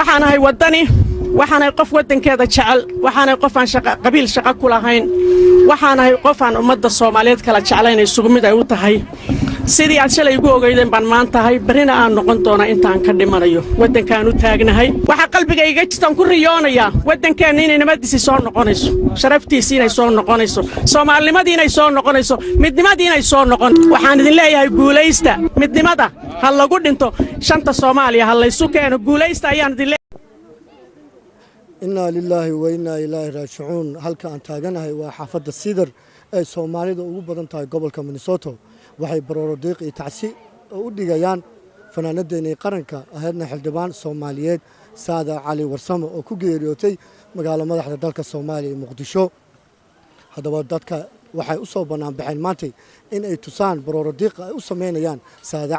waxaanahay wadani waxaanahay qof wadankeeda jecel waxaanahay qof aan qabiil shaqo ku lahayn waxaanahay qof aan ummadda Soomaaliyeed kala jeclayn isugu mid ay u tahay sidii aad shalay ugu ogeydeen baan maantahay barina aan noqon doona intaan ka dhimanayo wadankaan u taagnahay waxa qalbigayga jirtaan ku riyoonaya wadankeena inay nabadiisi soo noqonayso sharaftiisi inay soo noqonayso Soomaalinimadii inay soo noqonayso midnimadii inay soo noqon waxaan idin leeyahay guulaysta midnimada ha lagu dhinto shanta Soomaaliya ha la isu keeno guulaysta ayaan idin إنا لله وإنا إليه راجعون هل كان تاجناه وحافظ السيدر الصومالي ده وجود تاع قبل كمينيسوتا وحي بروديق يتعسي ودي جيان فنان ديني قرنك أهدنا حلدبان صوماليات سادة علي ورسام وكوجيريوتي مقال مدح ذلك الصومالي مقدشو هذا ودتك وحي أصوبنا بعين ماتي إن تصان بروديق أصمين يان سادة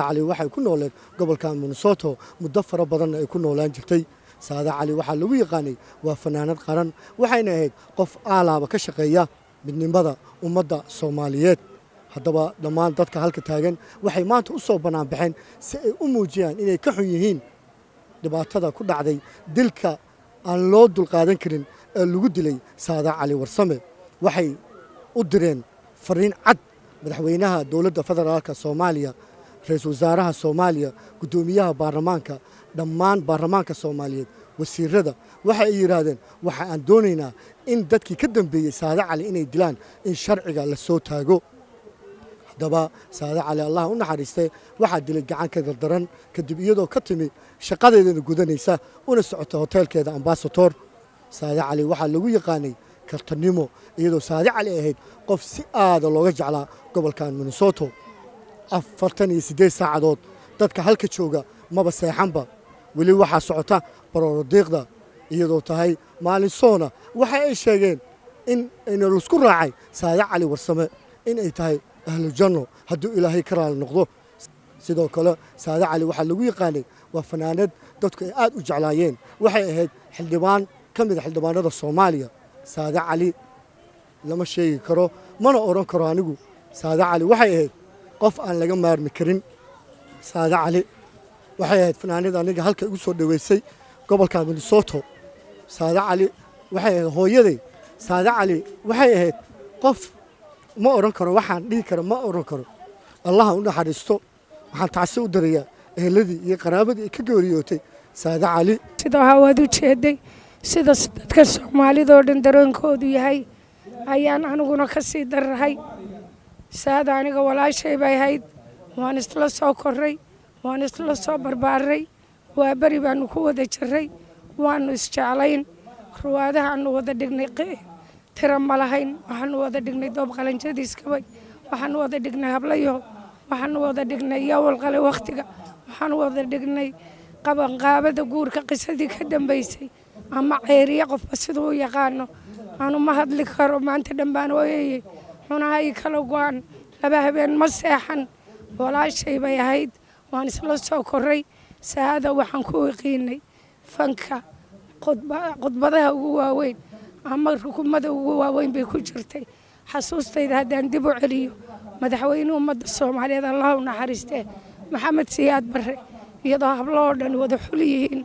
علي وحي يكون ولد قبل كمينيسوتا مدفر بدن يكون ولد جتي سادة علي waxaa lagu yaqaanay waa fanaanad qaran waxayna ahayd qof aalaaba ka shaqeeya midnimada ummadda Soomaaliyeed hadaba dhamaan dadka halka taagan waxay maanta u soo banaan baxeen si ay u muujiyaan inay ka xun yihiin dhibaatada ku dhacday dilka aan loo dul qaadan karin ee lagu dilay Saada Cali Warsame waxay u direen fariin cad madaxweynaha dawladda federaalka Soomaaliya ra'iisul wasaaraha Soomaaliya gudoomiyaha baarlamaanka dhammaan baarlamaanka Soomaaliyeed wasiirada waxa ay yiraahdeen waxa aan doonaynaa in dadkii ka dambeeyay Saada Cali inay dilaan in sharciga la soo taago hadaba Saada Cali Allah u naxariistay waxa dilay gacan ka daran kadib iyadoo ka timi shaqadeeda gudanaysa una socota hotelkeeda Ambassador Saada Cali waxa lagu yaqaanay kartanimo iyadoo Saada Cali ahayd qof si aad looga jeclaa gobolkan Minnesota 48 saacadood dadka halka jooga maba seexanba wali waxa socota barodiiqda iyadoo tahay maalin soona waxa ay sheegeen in la isku raacay Saada Cali Warsame in ay tahay ahlu janno haduu Ilaahay karaal noqdo sidoo kale Saada Cali waxa lagu yaqaanay waa fanaanad dadku ay aad u jeclaayeen waxay ahayd xildhibaan kamid xildhibaanada Soomaaliya Saada Cali lama sheegi karo mana oran karo anigu Saada Cali waxay ahayd qof aan laga maarmi karin Saada Cali waxay ahayd fanaanada aniga halka ugu soo dhaweysay gobolka Minnesota Saada Cali waxay ahayd hooyaday Saada Cali waxay ahayd qof ma oran karo waxaan dhigi karo ma oran karo Allah u naxariisto waxaan taasi u darayaa eheladii iyo qaraabadii ka geeriyootay Saada Cali sida hawadu jeeday sida dadka Soomaalida oo dhan dareenkoodu yahay ayaan aniguna ka sii darahay Saada aniga walaashay bay ahayd waan isla soo koray waan isla soo barbaaray waa bari baan ku wada jiray waan isjeclayn ruwaadaha aan wada dhignay tira malahayn waxaan wada dhignay doob qalanjadiis kabay waxaan wada dhignay hablayo waxaan wada dhignay yawal qale waqtiga waxaan wada dhignay qaban qaabada guurka qisadii ka dambeysay ama ceeriya qofba sidoo yaqaano aanu ma hadli karo maanta dhanbaan ooyay xunahay kala go'an laba habeen ma seexan walaashay bay ahayd waan isla soo koray Saada waxaan ku yaqiinay fanka qodbadaha ugu waaweyn ama rukumada ugu waaweyn bay ku jirtay xasuustayda hadaan dib u celiyo madaxweynaha ummadda Soomaaliyeed Allah u naxariistay Maxamed Siyaad Barre iyadoo hablo dhan wada xuliyihiin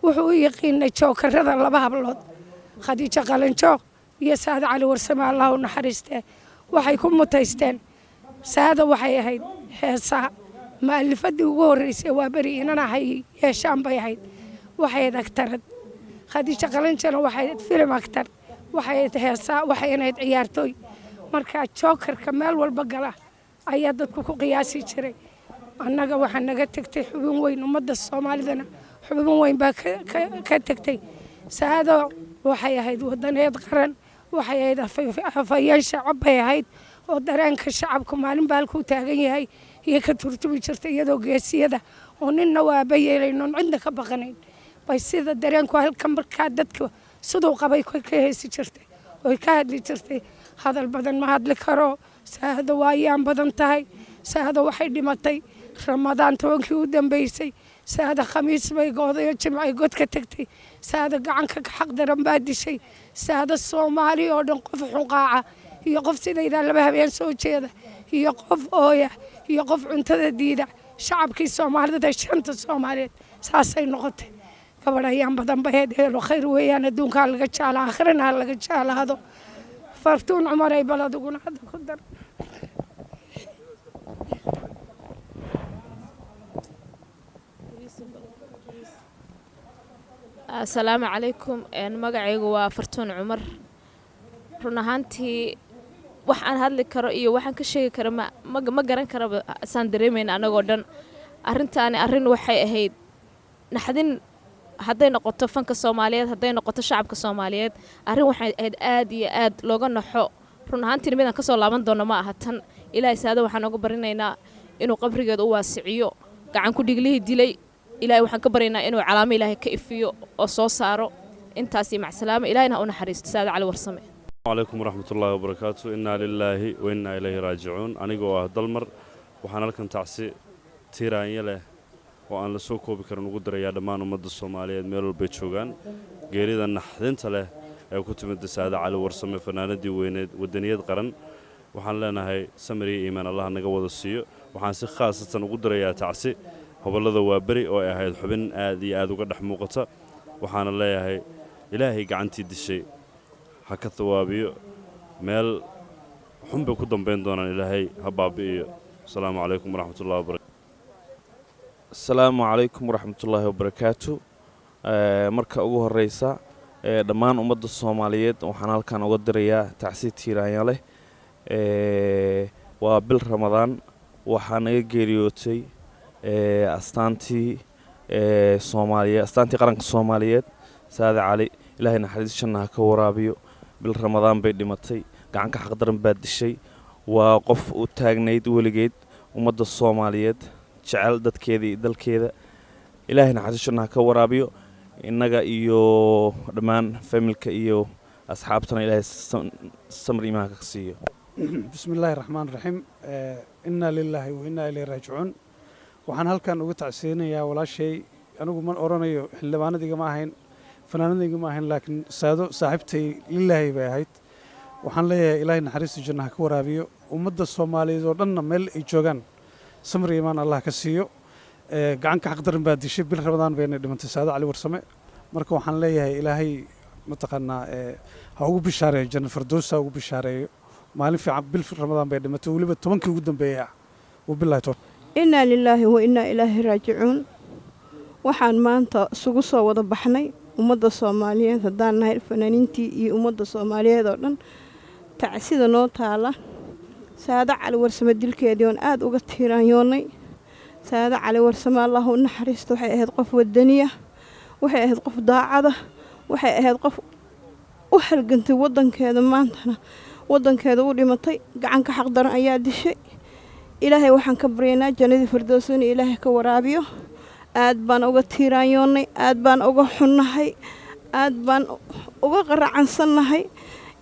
wuxuu yaqiinay jookarada laba hablood Khadiija Qalanjo iyo Saada Cali Warsame Allah u naxariistay waxay ku mutaysteen Saada waxay ahayd heesaha maalifadii ugu horeysay waa bari inana hay yeeshaan bay ahayd waxay agtarad Khadiija Qalanjana waxay film actor waxay heesaa waxay ahayd ciyaartooy marka jokerka meel walba gala ayaa dadku ku qiyaasi jiray annaga waxa naga tagtay xubin weyn ummadda Soomaalidana xubin weyn baa ka tagtay Saada waxay ahayd wadaneed qaran waxay ahayd afayaan shacab bay ahayd oo dareenka shacabku maalin baalku taagan yahay iyo ka turtumi jirtay iyadoo geesiyada oo ninna waa bayeelayno cidna ka baqanayn bay sida dareenku halkan markaa dadku sidoo qabay ka heesi jirtay oo ka hadli jirtay hadal badan ma hadli karo Saada waayaan badan tahay Saada waxay dhimatay Ramadaan 10kii u dambeysay Saada khamiis bay gooday jimcay god ka tagtay Saada gacanka xaq daran baa dishay Saada Soomaali oo dhan qof xunqaaca iyo qof sidayda laba habeen soo jeeda iyo qof ooya iyo qof cuntada diida shacabkii Soomaalida shanta Soomaaliyeed saasay noqotay gabadh ayaan badan baheed helo khayr weeyaan adduunkaa laga jecla aakhirana laga jeclaado fartuun cumar ay baladuguna hadda ku dar السلام عليكم magacaygu waa fartuun cumar run ahaantii wax aan hadli karo iyo waxaan ka sheegi karo ma garan karaba saan dareemayna anagoo dhan arrintaani arrin waxay ahayd naxdin hadday noqoto fanka Soomaaliyeed hadday noqoto shacabka Soomaaliyeed arrin waxay ahayd aad iyo aad looga naxo run ahaantii midaan ka soo laaban doono ma aha tan ilaahay saada waxaan uga barinaynaa inuu qabrigeeda u waasiciyo gacan ku dhiglihii dilay ilaahay waxaan ka barinaynaa inuu calaamo ilaahay ka ifiyo oo soo saaro intaasi macsalaamo ilaahayna u naxariisto saada cali warsame عليكم ورحمة الله وبركاته إنا لله وإنا إليه راجعون أنا جوا دلمر وحنا لكن تعسي تيران يله وأن لسوكو بكرن قدر يا دمان ومد الصومالية ميلو بيتشوغان جريدا نحدين تله كنت مد سعادة على ورسمة فنانة دي والدنيا قرن وحنا لنا هاي سمري إيمان الله نجود السيو وحنا خاصة قدر يا تعسي هو الله وابري أو هاي الحبن آدي آدو قد حموقته وحنا الله هاي إلهي قعنتي الشيء haka thawaabiyo meel xun bay ku dambeyn doonaan ilaahay ha baabi'iyo asalaamu calaykum waraxmatullahi wabarakaatu asalaamu calaykum waraxmatullaahi wabarakaatu marka ugu horeysa dhammaan ummadda Soomaaliyeed waxaan halkan uga dirayaa tacsiid tiiraanya leh waa bil Ramadaan waxaan naga geeriyootay astaantii Soomaaliya astaantii qaranka Soomaaliyeed Saada Cali ilaahay naxariis jannaha ka waraabiyo bil Ramadaan bay dhimatay gacan ka xaq daran baad dishay waa qof u taagnayd weligeed ummadda Soomaaliyeed jecel dadkeeda iyo dalkeeda ilaahay naxariis jannaha ka waraabiyo innaga iyo dhammaan familka iyo asxaabtana ilaahay samir iimaanka ka siiyo bismillaahi raxmaani raxiim inna lillahi wa inna ilayhi raajicuun waxaan halkan uga tacsiyeynayaa walaashay anigu man oranayo xildhibaanadiga ma ahayn fanaanadayga ma ahayn laakiin saado saaxiibtay lilaahi bay ahayd waxaan leeyahay ilaahay naxariista jannaha ka waraabiyo ummadda Soomaaliyeed oo dhanna meel ay joogaan samir iimaan Allah ka siiyo gacan ka xaq daran baa dishay bil Ramadaan bayna dhimantay Saada Cali Warsame marka waxaan leeyahay ilaahay mataqaanaa ha ugu bishaareeyo janno firdaws ha ugu bishaareeyo maalin fiican bil Ramadaan bay dhimatay waliba 10kii ugu dambeeyay wabillahi tawfiiq inna lillahi wa inna ilaahi raajicuun waxaan maanta isugu soo wada baxnay ummadda Soomaaliyeed haddaan nahay fanaaniintii iyo ummadda Soomaaliyeed oo dhan tacsida noo taala Saada Cali Warsame dilkeedii oo aad uga tiiraanyoonay Saada Cali Warsame Allah u naxariisto waxay ahayd qof wadaniya waxay ahayd qof daacada waxay ahayd qof u halgantay wadankeeda maantana wadankeeda u dhimatay gacan ka xaq daran ayaa dishay ilaahay waxaan ka baryaynaa jannadii firdaws in ilaahay ka waraabiyo aad baan uga tiiraanyoonay aad baan uga xunnahay aad baan uga qaracansannahay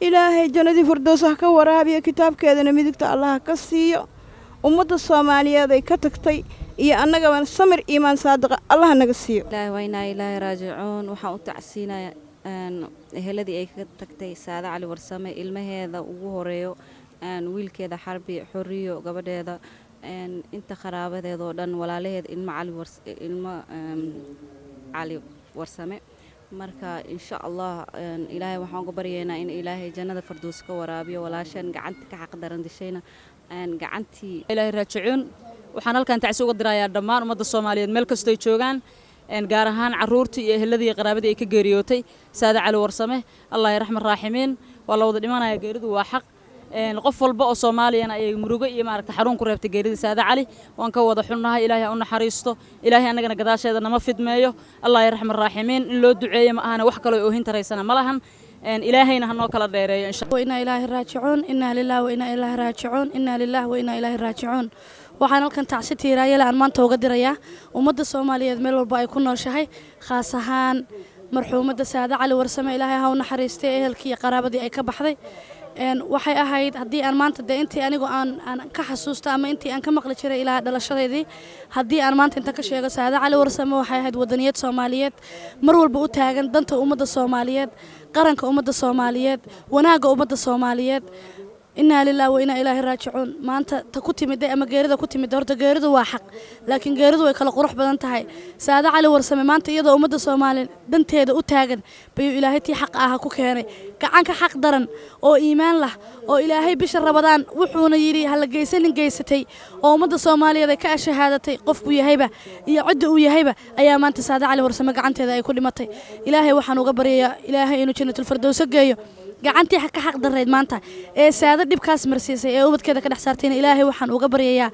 ilaahay jannadii firdaws ha ka waraabiyo kitaabkeedana midigta Allah ka siiyo ummadda Soomaaliyeed ay ka tagtay iyo annagaba samir iimaan saadiqa Allah naga siiyo ilaahay wa inna ilaahi raajicuun waxaan u tacsiinaya eheladii ay ka tagtay Saada Cali Warsame ilmaheeda ugu horeeyo wiilkeeda Xarbi Xuriyo gabadheeda inta qaraabadeeda oo dhan walaalaheed ilma Cali Warsame marka insha Allah ilaahay waxaan uga baryaynaa in ilaahay jannada firdaws ka waraabiyo walaashan gacanta ka xaq daran dishayna gacantii ilaahay raajicuun waxaan halkan tacsi uga dirayaa dhammaan ummadda Soomaaliyeed meel kasta ay joogaan gaar ahaan caruurtii iyo eheladii qaraabadii ay ka geeriyootay Saada Cali Warsame Allah yarxam raaximiin waa la wada dhimanaya geeridu waa xaq qof walba oo Soomaaliyeena ay murugo iyo maaragta xarun ku reebtay geerida Saada Cali waan ka wada xunnahay ilaahay u naxariisto ilaahay anagana gadaasheeda nama fidmeeyo Allah yarxam raaximiin in loo duceeyo ma ahana wax kale oo oohin tareysana malahan ilaahayna hanoo kala dheereeyo insha Allah inna ilaahi raajicuun inna lillahi wa inna ilaahi raajicuun inna lillahi wa inna ilaahi raajicuun waxaan halkan tacsi tiiraayay aan maanta uga dirayaa ummadda Soomaaliyeed meel walba ay ku nooshahay khaas ahaan marxuumadda Saada Cali Warsame ilaahay ha u naxariistay ehelkii iyo qaraabadii ay ka baxday waxay ahayd haddii aan maanta intii anigu aan ka xasuusto ama intii aan ka maqli jiray ilaa dhalashadeedii haddii aan maanta inta ka sheego Saada Cali Warsame waxay ahayd wadaniyad Soomaaliyeed mar walba u taagan danta ummadda Soomaaliyeed qaranka ummadda Soomaaliyeed wanaaga ummadda Soomaaliyeed inaa lillahi wa inaa ilaahi raajicuun maanta ta ku timidday ama geerida ku timidday horta geeridu waa xaq laakiin geeridu way kala qurux badan tahay saada cali warsame maanta iyadoo ummadda soomaaliyeed danteeda u taagan bayuu ilaahay tii xaq aha ku keenay gacanka xaq daran oo iimaan lah oo ilaahay bisha rabadaan wuxuuna yidhi hala geysanin geysatay oo ummadda soomaaliyeed ay ka ashahaadatay qofku yahayba iyo cidda uu yahayba ayaa maanta saada cali warsame gacanteeda ay ku dhimatay ilaahay waxaan uga baryayaa ilaahay inuu jannatul-firdowso geeyo gacantii ka xaq dareed maanta ee saada dhibkaas marsiisay ee ubadkeeda ka dhex saartayna ilaahay waxaan uga baryayaa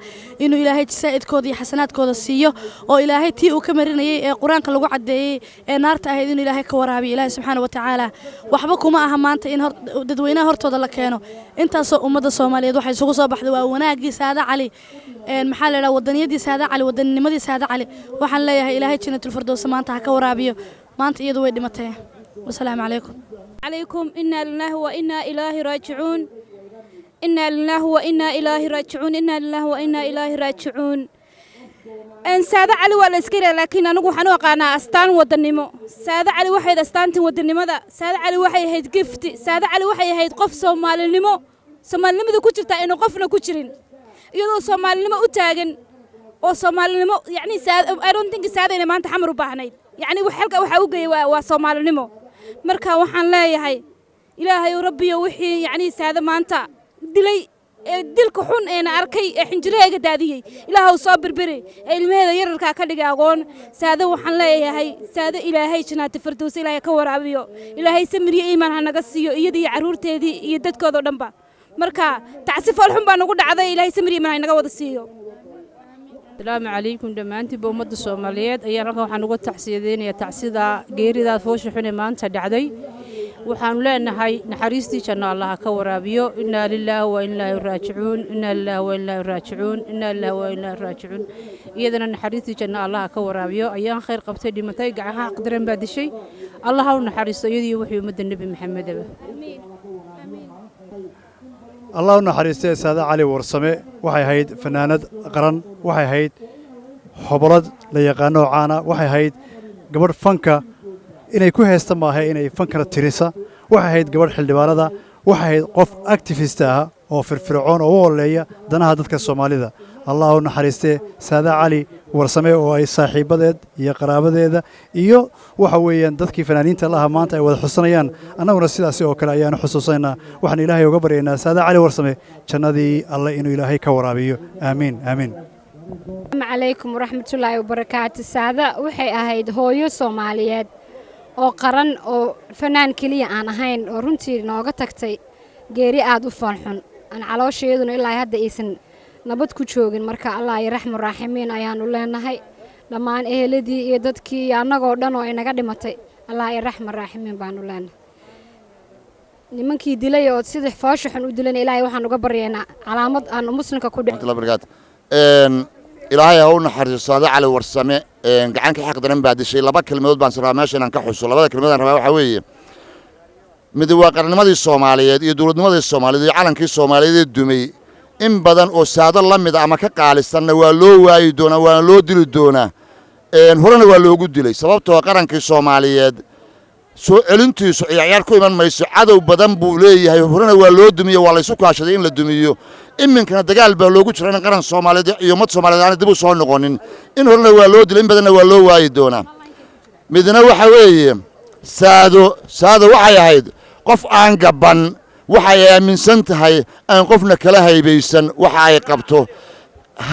inuu ilaahay jasaa'idkooda iyo xasanaadkooda siiyo oo ilaahay tii uu ka marinayay ee qur-aanka lagu cadeeyay ee naarta ahayd inuu ilaahay ka waraabiyo ilaahay subxaana wa tacaala waxba kuma aha maanta in dadweynaha hortooda la keeno intaasoo ummadda soomaaliyeed waxay isugu soo baxday waa wanaagii saada cali maxaa la yidhaha wadaniyadii saada cali wadanninimadii saada cali waxaan leeyahay ilaahay jannatul-firdowsa maanta ha ka waraabiyo maanta iyadu way dhimatay wasalaamu calaykum عليكم إنا لله وإنا إليه راجعون إنا لله وإنا إليه راجعون إنا لله وإنا إليه راجعون إن سادة علي ولا إسكير لكن أنا وحنا وقعنا أستان ودنيمو سادة علي واحد أستان ودنيمو ذا سادة علي واحد هيد جفتي سادة علي واحد هيد قف سومال النمو سومال النمو ذو كترتا إنه قفنا كترين يلو سومال النمو أتاجن أو سومال النمو يعني سادة I don't think سادة إنه ما أنت حمر بحنايد يعني وحلقة وحوجي وسومال النمو marka waxaan leeyahay ilaahay rabbiyo wixii yani saada maanta dilay dilka xun ee arkay ee xinjireega daadiyay ilaahay soo birbiri ilmaheeda yararka ka dhigay aqoon saada waxaan leeyahay saada ilaahay jannada firdaws ilaahay ka waraabiyo ilaahay samiriyo iimaan hanaga siiyo iyadii caruurteedii iyo dadkooda dhanba marka tacsif xun baa nagu dhacday ilaahay samiriyo iimaan hanaga wada siiyo السلام عليكم دمانتي بأمة الصوماليات أيام waxaan uga taxsiyadeynaya tacsida geerida foosha xun ee maanta dhacday waxaan leenahay naxariistii janno Allah ka waraabiyo inna lillahi wa inna ilayhi raaji'uun inna lillahi wa inna ilayhi raaji'uun inna lillahi wa inna ilayhi raaji'uun iyadana naxariistii janno Allah ka waraabiyo ayaan khayr qabtay dhimatay gacaha qadaran baa dishay Allah ha u naxariisto iyadii wixii ummadda nabi maxamed amiin الله نحرسته سادة علي ورسمه وحي هيد فنانة قرن وحي هيد حبرد ليقانو عانا وحي هيد قبر فنكا إنه يكون هستماها إنه فنكا التريسة وحي هيد قبر حلدبارة وحي هيد قف أكتيفيستها أو فرعون أو وليا دنا هذا الصومالي ذا الله نحرسته سادة علي ورسمه وأي صاحب ذا يقرب ذا إيو وحويا دتك فنانين الله ما أنت والحسنيان أنا ورسيل أسيء وكلايان حسوسنا وحن إلهي وقبرنا سادة علي ورسمه كان ذي الله إنه إلهي كورابيو آمين آمين. السلام عليكم ورحمة الله وبركاته سادة وحي أهيد هويو صوماليات أو قرن أو فنان كليا أنا هين ورنتي نوقتكتي جيري أدو فرحون أنا على شيء إنه إلا هذا إسن نبض كوتشوجن مركا الله يرحم الراحمين أيان الله نهاي لما أن أهلدي يدتكي أنا قدنا وإنا قد متى الله يرحم الراحمين بانو لنا nimankii dilay oo sida faash xun u dilan ilaahay waxaan uga baryeena calaamad aan muslimka ku dhicin الله بركات ilaahay ha u naxariisto saada cali warsame gacanka xaq daran baa dishay laba kelmadood baan saraa meesha inaan ka xuso labada kelmadood rabaa waxa weeye mid waa qarnimadii Soomaaliyeed iyo dawladnimadii Soomaaliyeed iyo calankii Soomaaliyeed dumay in badan oo saada la mid ama ka qaalisan waa loo waayi doona waa loo dili doona horena waa loogu dilay sababtoo qarankii Soomaaliyeed soo celintiisu ciyaar ku iman mayso cadow badan buu leeyahay horena waa loo dumiyo waa la isku kaashaday in la dumiyo iminkana dagaal baa loogu jiray qaran Soomaaliyeed iyo ummad Soomaaliyeed aan dib u soo noqonin in horena waa loo dilay in badanna waa loo waayi doona midna waxa weeye saado waxay ahayd qof aan gaban waxay aaminsan tahay aan qofna kala haybaysan waxa ay qabto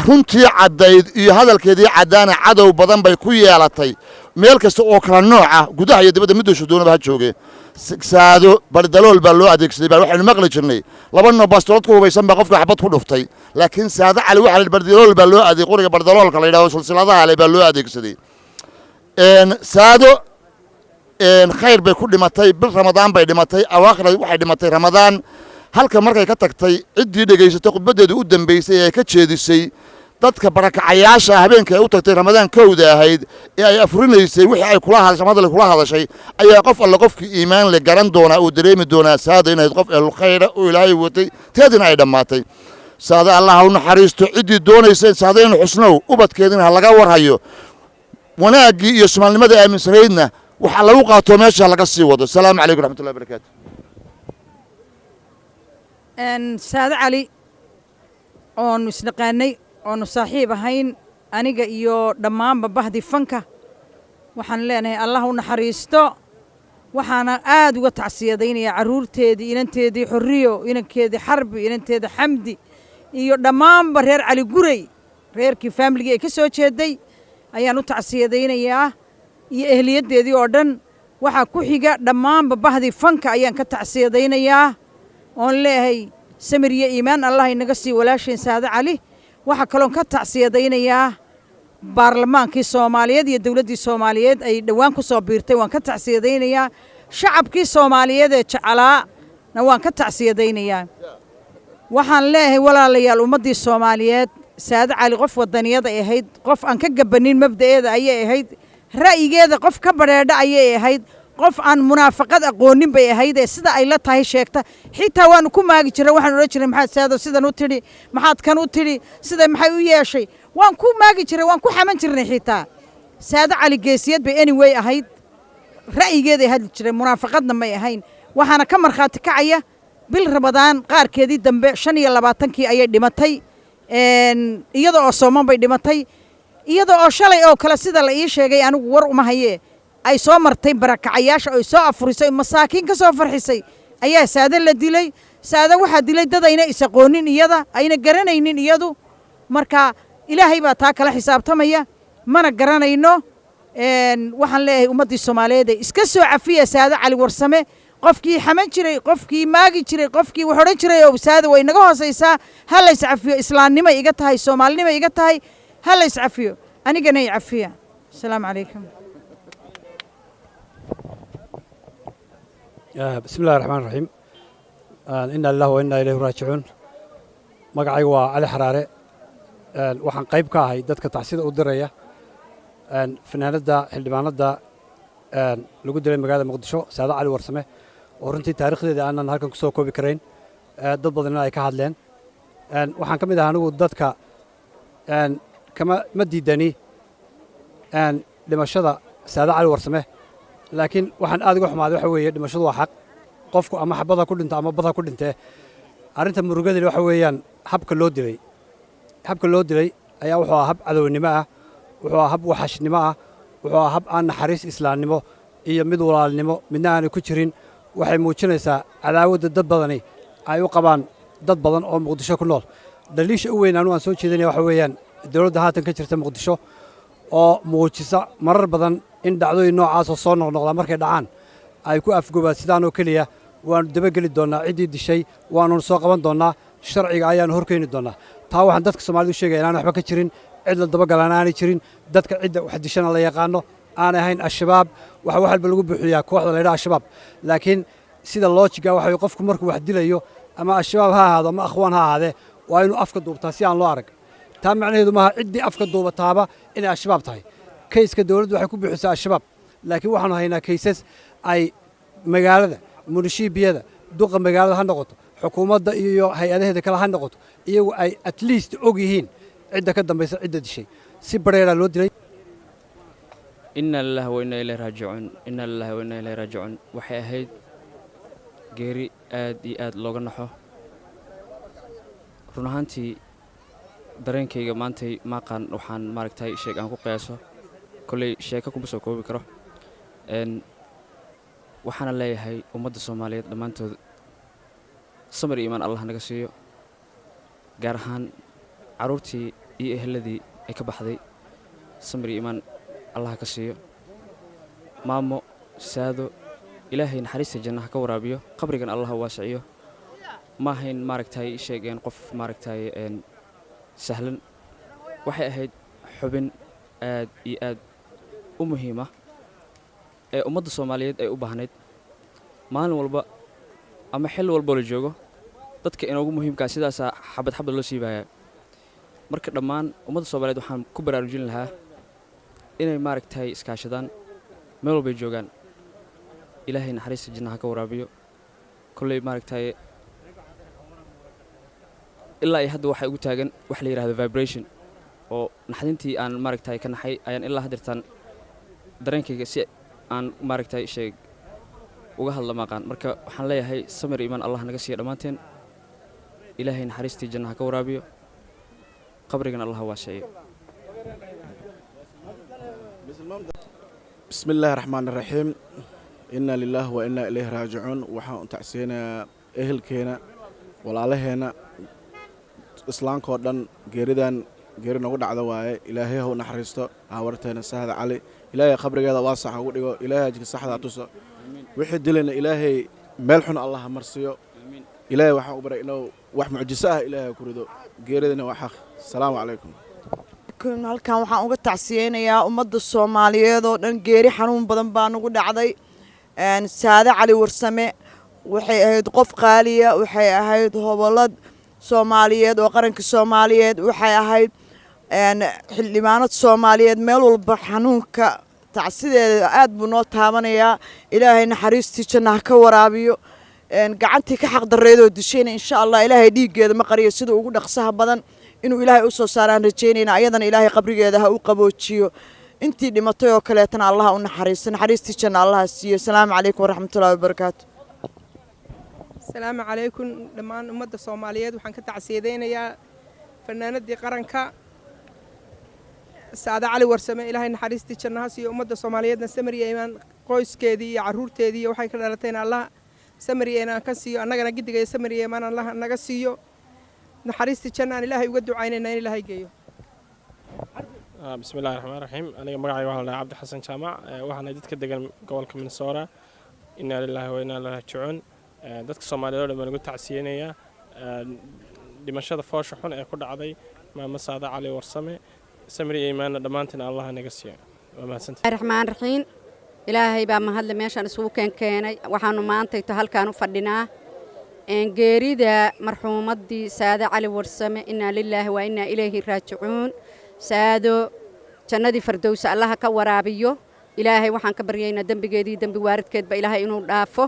runtii cadayd iyo hadalkeedii cadaana cadow badan bay ku yeelatay meel kasta oo kala nooc ah gudaha iyo dibadda midda doonaba ha jooge saado bardalool baa loo adeegsaday baa waxaynu maqli jirnay laba no bastood ku hubaysan baa qofka xabad ku dhuftay laakiin saado cali waxa bardalool baa loo adeegay qoriga bardaloolka la yiraahdo silsiladaha leh baa loo adeegsaday saado khayr bay ku dhimatay bil ramadaan bay dhimatay awaakhir waxay dhimatay ramadaan halka markay ka tagtay ciddii dhageysatay khudbadeedu u dambeysay ee ka jeedisay dadka barakacayaasha habeenka ay u tagtay ramadaan kowda ahayd ee ay afurinaysay wixii ay kula hadashay ayaa qof alla qofkii iimaan leh garan doona oo dareemi doona saada inay qof el khayr oo ilaahay watay teedina ay dhamaatay saada Allah ha u naxariisto ciddii doonaysay saada in xusnow ubadkeedina laga warhayo wanaagii iyo Soomaalnimada aaminsanaydna waxa lagu qaato meesha laga sii wado. Assalaamu calaykum raxmatullaahi barakaatuh. saade cali oonu isnaqaanay oonu saaxiib ahayn aniga iyo dhammaanba bahdii fanka waxaan leenahay allah u naxariisto waxaana aad uga tacsiyadaynayaa carruurteedii inanteedii xorriyo inankeedii xarbi inanteeda xamdi iyo dhammaanba reer cali gurey reerkii faamiligii ay ka soo jeeday ayaan u tacsiyadaynayaa iyo ehliyaddeedii oo dhan waxaa ku xiga dhammaanba bahdii fanka ayaan ka tacsiyadaynayaa oon leeyahay samir iyo iimaan allah inaga sii walaasheen saade cali waxaa kaloon ka tacsiyadaynayaa baarlamaankii soomaaliyeed iyo dowladdii soomaaliyeed ay dhowaan ku soo biirtay waan ka tacsiyadaynayaa shacabkii soomaaliyeed ee jeclaana waan ka tacsiyadaynayaa waxaan leeyahay walaalayaal ummaddii soomaaliyeed saade cali qof waddaniyad ay ahayd qof aan ka gabanin mabda'eeda ayay ahayd ra'yigeeda qof ka badheedha ayay ahayd qof aan munaafaqad aqoonin bay ahayd ee sida ay la tahay sheegta xitaa waanu ku maagi jiray waxaan odhan jiray maxaad saado sidan u tidhi maxaad kan u tidhi sida maxay u yeeshay waan ku maagi jiray waan ku xaman jirnay xitaa saade cali geesiyad bay anyway ahayd ra'yigeeday hadli jiray munaafaqadna may ahayn waxaana ka markhaati kacaya bil ramadaan qaarkeedii dambe 25 ayay dhimatay iyada oo sooman bay dhimatay iyada oo shalay oo kale sida la ii sheegay anigu war uma hayee ay soo martay barakacayaasha ay soo afurisay masaakiin ka soo farxisay ayaa saade la dilay saade waxaa dilay dad ayna isaqoonin iyada ayna garanaynin iyadu marka ilaahay baa taa kala xisaabtamaya mana garanayno waxaan leeyahay ummaddii soomaaliyeed ee iska soo cafiya saade cali warsame qofkii xaman jiray qofkii maagi jiray qofkii wax odhan jiray oo saade way naga hoosaysaa ha la iscafiyo islaamnimo iga tahay soomaalinimo iga tahay ha la iscafiyo anigana i cafiya asalaamu calaykum بسم الله الرحمن الرحيم إنا لله وإنا إليه راجعون مقعي وعلي حرارة waxaan qayb ka ahay dadka tacsida u diraya fanaanada xildhibaanada lagu dilay magaalada muqdisho saade cali warsame oo runtii taariikhdeeda aanan halkan ku soo koobi karayn dad badanna ay ka hadleen waxaan ka mid ahaa anigu dadka ma diidani dhimashada saade cali warsame laakiin waxaan aad uga xumaaday waxa weeye dhimashadu waa xaq qofku ama xabada ku dhinta ama bada ku dhintee arrinta murugadii waxa weeyaan habka loo dilay ayaa wuxuu ahaa hab cadownimo ah wuxuu ahaa hab waxashnimo ah wuxuu ahaa hab aan naxariis islaamnimo iyo mid walaalnimo midna aanay ku jirin waxay muujinaysaa cadaawadda dad badani ay u qabaan dad badan oo muqdisho ku nool daliisha u weyn anu aan soo jeedinaya waxa weeyaan dowladda haatan ka jirta muqdisho oo muujisa marar badan in dhacdooyin noocaasoo soo noqnoqda markay dhacaan ay ku afgobaan sidaanoo keliya waannu dabageli doonnaa ciddii dishay waannu soo qaban doonnaa sharciga ayaannu horkeeni doonnaa taa waxaan dadka soomaalida u sheegaya inaan waxba ka jirin cid la dabagalaan aanay jirin dadka cidda wax dishana la yaqaano aanay ahayn al-shabaab waxa wax walba lagu buuxiyaa kooxda la yidhaha al-shabaab laakiin sida loojiga waxa qofku markuu wax dilayo ama al-shabaab ha ahaado ama akhwaan ha ahaadee waa inuu afka duubtaa si aan loo arag taa macnaheedu maaha ciddii afka duubataaba inay al-shabaab tahay kayska dowladdu waxay ku buuxisaa al-shabaab laakiin waxaanu haynaa kaysas ay magaalada munishiibiyada duqa magaalada ha noqoto xukuumadda iyo hay-adaheeda kale ha noqoto iyagu ay at least og yihiin cidda ka dambaysa cidda dishay si bareeraa loo dilay inna lillahi wa inna ilayhi raajicuun inna lillahi wa inna ilayhi raajicuun waxay ahayd geeri aad iyo aad looga naxo run ahaantii dareenkayga maantay maaqaan waxaan maaragtay sheeg aan ku qiyaaso kolley sheeko kuma soo koobi karo waxaana leeyahay ummadda soomaaliyeed dhammaantood samir iyo iimaan allah naga siiyo gaar ahaan carruurtii iyo eheladii ay ka baxday samir iyo iimaan allah ka siiyo maamo saado ilaahay naxariista jannaha ka waraabiyo qabrigan allah u waasiciyo ma ahayn maaragtay sheegeen qof maaragtay sahlan waxay ahayd xubin aad iyo aad u muhiima ee ummadda soomaaliyeed ay u baahnayd maalin walba ama xilli walboo la joogo dadka inoogu muhiimkaa sidaasaa xabad xabad loo siibayaa marka dhammaan ummadda soomaaliyeed waxaan ku baraarujin lahaa inay maaragtay iskaashadaan meel walbay joogaan ilaahay naxariista jannaha ka waraabiyo kolley maaragtay ilaa iyo hadda waxaa ugu taagan wax la yidhahdo vibration oo naxdintii aan maaragtay ka naxay ayaan ilaa haddeertaan dareenkayga si aan maaragtay sheeg uga hadla maaqaan marka waxaan leeyahay samir iimaan allah naga siiya dhammaanteen ilaahay naxariistii jannaha ka waraabiyo qabrigana allah waasheeyo بسم الله الرحمن الرحيم إنا لله وإنا إليه راجعون وحان تعسينا أهل كينا ولا علينا إسلام كودن جيردان جيرنا ود عدواي إلهي هو نحرسته عورتنا سهل علي إلهي خبر هذا واسع وديو إلهي جك صحة توصل وحد لنا إلهي ملحن الله مرسيو إلهي وحا أبرأ إنه وح معجزة إلهي كردو جيردنا وحخ السلام عليكم halkan waxaan uga tacsiyeynayaa ummadda Soomaaliyeed oo dhan geeri xanuun badan baa nagu dhacday Saade Cali Warsame waxay ahayd qof qaaliya waxay ahayd hobolad Soomaaliyeed oo qaranka Soomaaliyeed waxay ahayd xildhibaanad Soomaaliyeed meel walba xanuunka tacsideeda aad buu noo taabanayaa ilaahay naxariistii jannaha ka waraabiyo gacantii ka xaq dareedo dishayna insha Allah ilaahay dhiigeeda ma qariyo sida ugu dhaqsaha badan inuu ilaahay u soo saaraan rajeynayna ayadana ilaahay qabrigeeda ha u qaboojiyo intii dhimatay oo kaleetana Allah u naxariistii janna Allah siiyo salaamu calaykum waraxmatullaahi wabarakaatu salaamu calaykum dhammaan ummadda Soomaaliyeed waxaan ka tacsiyadeynayaa fanaanadii qaranka Saade Cali Warsame ilaahay naxariistii jannaha siiyo ummadda Soomaaliyeedna samriye iimaan qoyskeedii iyo caruurteedii waxay ka dhalatayna Allah samriye inaan ka siiyo annagana gidigay samriye iimaan Allah naga siiyo نحريستي جنان إلهي وقدوا عيننا إلهي جيو. بسم الله الرحمن الرحيم أنا مقعي وهلا عبد الحسن جامع وحنا دتك دقن قولكم من صورة إنا لله وإنا إليه راجعون دتك الصوماليين لما نقول تعسينية لمشهد فوش حون يكون عضي ما مساعد علي ورسمة سمري إيمان دمانتنا الله نقصيه وما سنت. الرحمن الرحيم إلهي بما هذا ماشان سوق كان وحنا ما أنت تهل كانوا فديناه geerida marxuumadii Saade Cali Warsame inna lillahi wa inna ilayhi raaji'uun saado jannadii firdaws Allah ka waraabiyo ilaahay waxaan ka baryaynaa dambigeedii dambi waaridkeedba ilaahay inuu dhaafo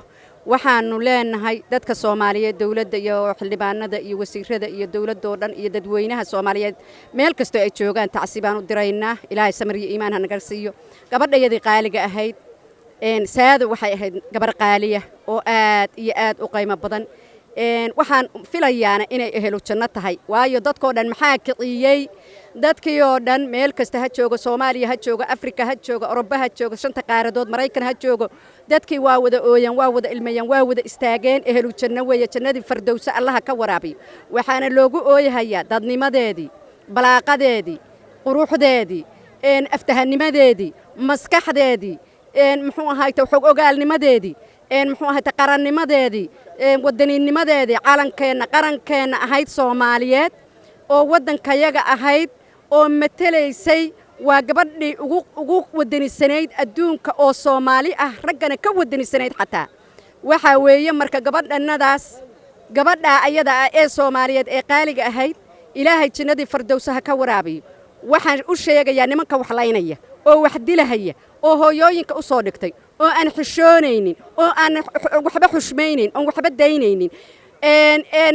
waxaanu leenahay dadka Soomaaliyeed dawladda iyo xildhibaanada iyo wasiirada iyo dawladda oo dhan iyo dadweynaha Soomaaliyeed meel kasto ay joogaan tacsiibaan u diraynaa ilaahay samriye iimaan naga siiyo gabadhayadii qaaliga ahayd saado waxay ahayd gabar qaaliya oo aad iyo aad u qiimo badan waxaan filayaana inay ehelo janno tahay waayo dadkoo dhan maxaa kiciyay dadkii oo dhan meel kasta ha joogo Soomaaliya ha joogo Afrika ha joogo Europa ha joogo shanta qaaradood Mareykan ha joogo dadkii waa wada ooyan waa wada ilmayaan waa wada istaageen ehelo janno weeye jannadii firdaws Allah ka waraabiyo waxaana loogu ooyahayaa dadnimadeedii balaaqadeedii quruxdeedii aftahanimadeedii maskaxdeedii muxuu ahaayay xog ogaalnimadeedii muxuu ahaayay qarannimadeedii wadaniinimadeedii qarankeena ahayd Soomaaliyeed oo wadankayaga ahayd oo matalaysay waa gabadhii ugu wadanisanayd adduunka oo Soomaali ah raggana ka wadanisanayd xataa waxa weeye marka gabadha ayada ee Soomaaliyeed ee qaaliga ahayd ilaahay jannadii firdawsaha ka waraabiyo waxaan u sheegayaa nimanka wax laynaya oo wax dilahaya oo hooyooyinka u soo dhigtay oo aan xishoonaynin oo aan waxba xushmaynin oo waxba daynaynin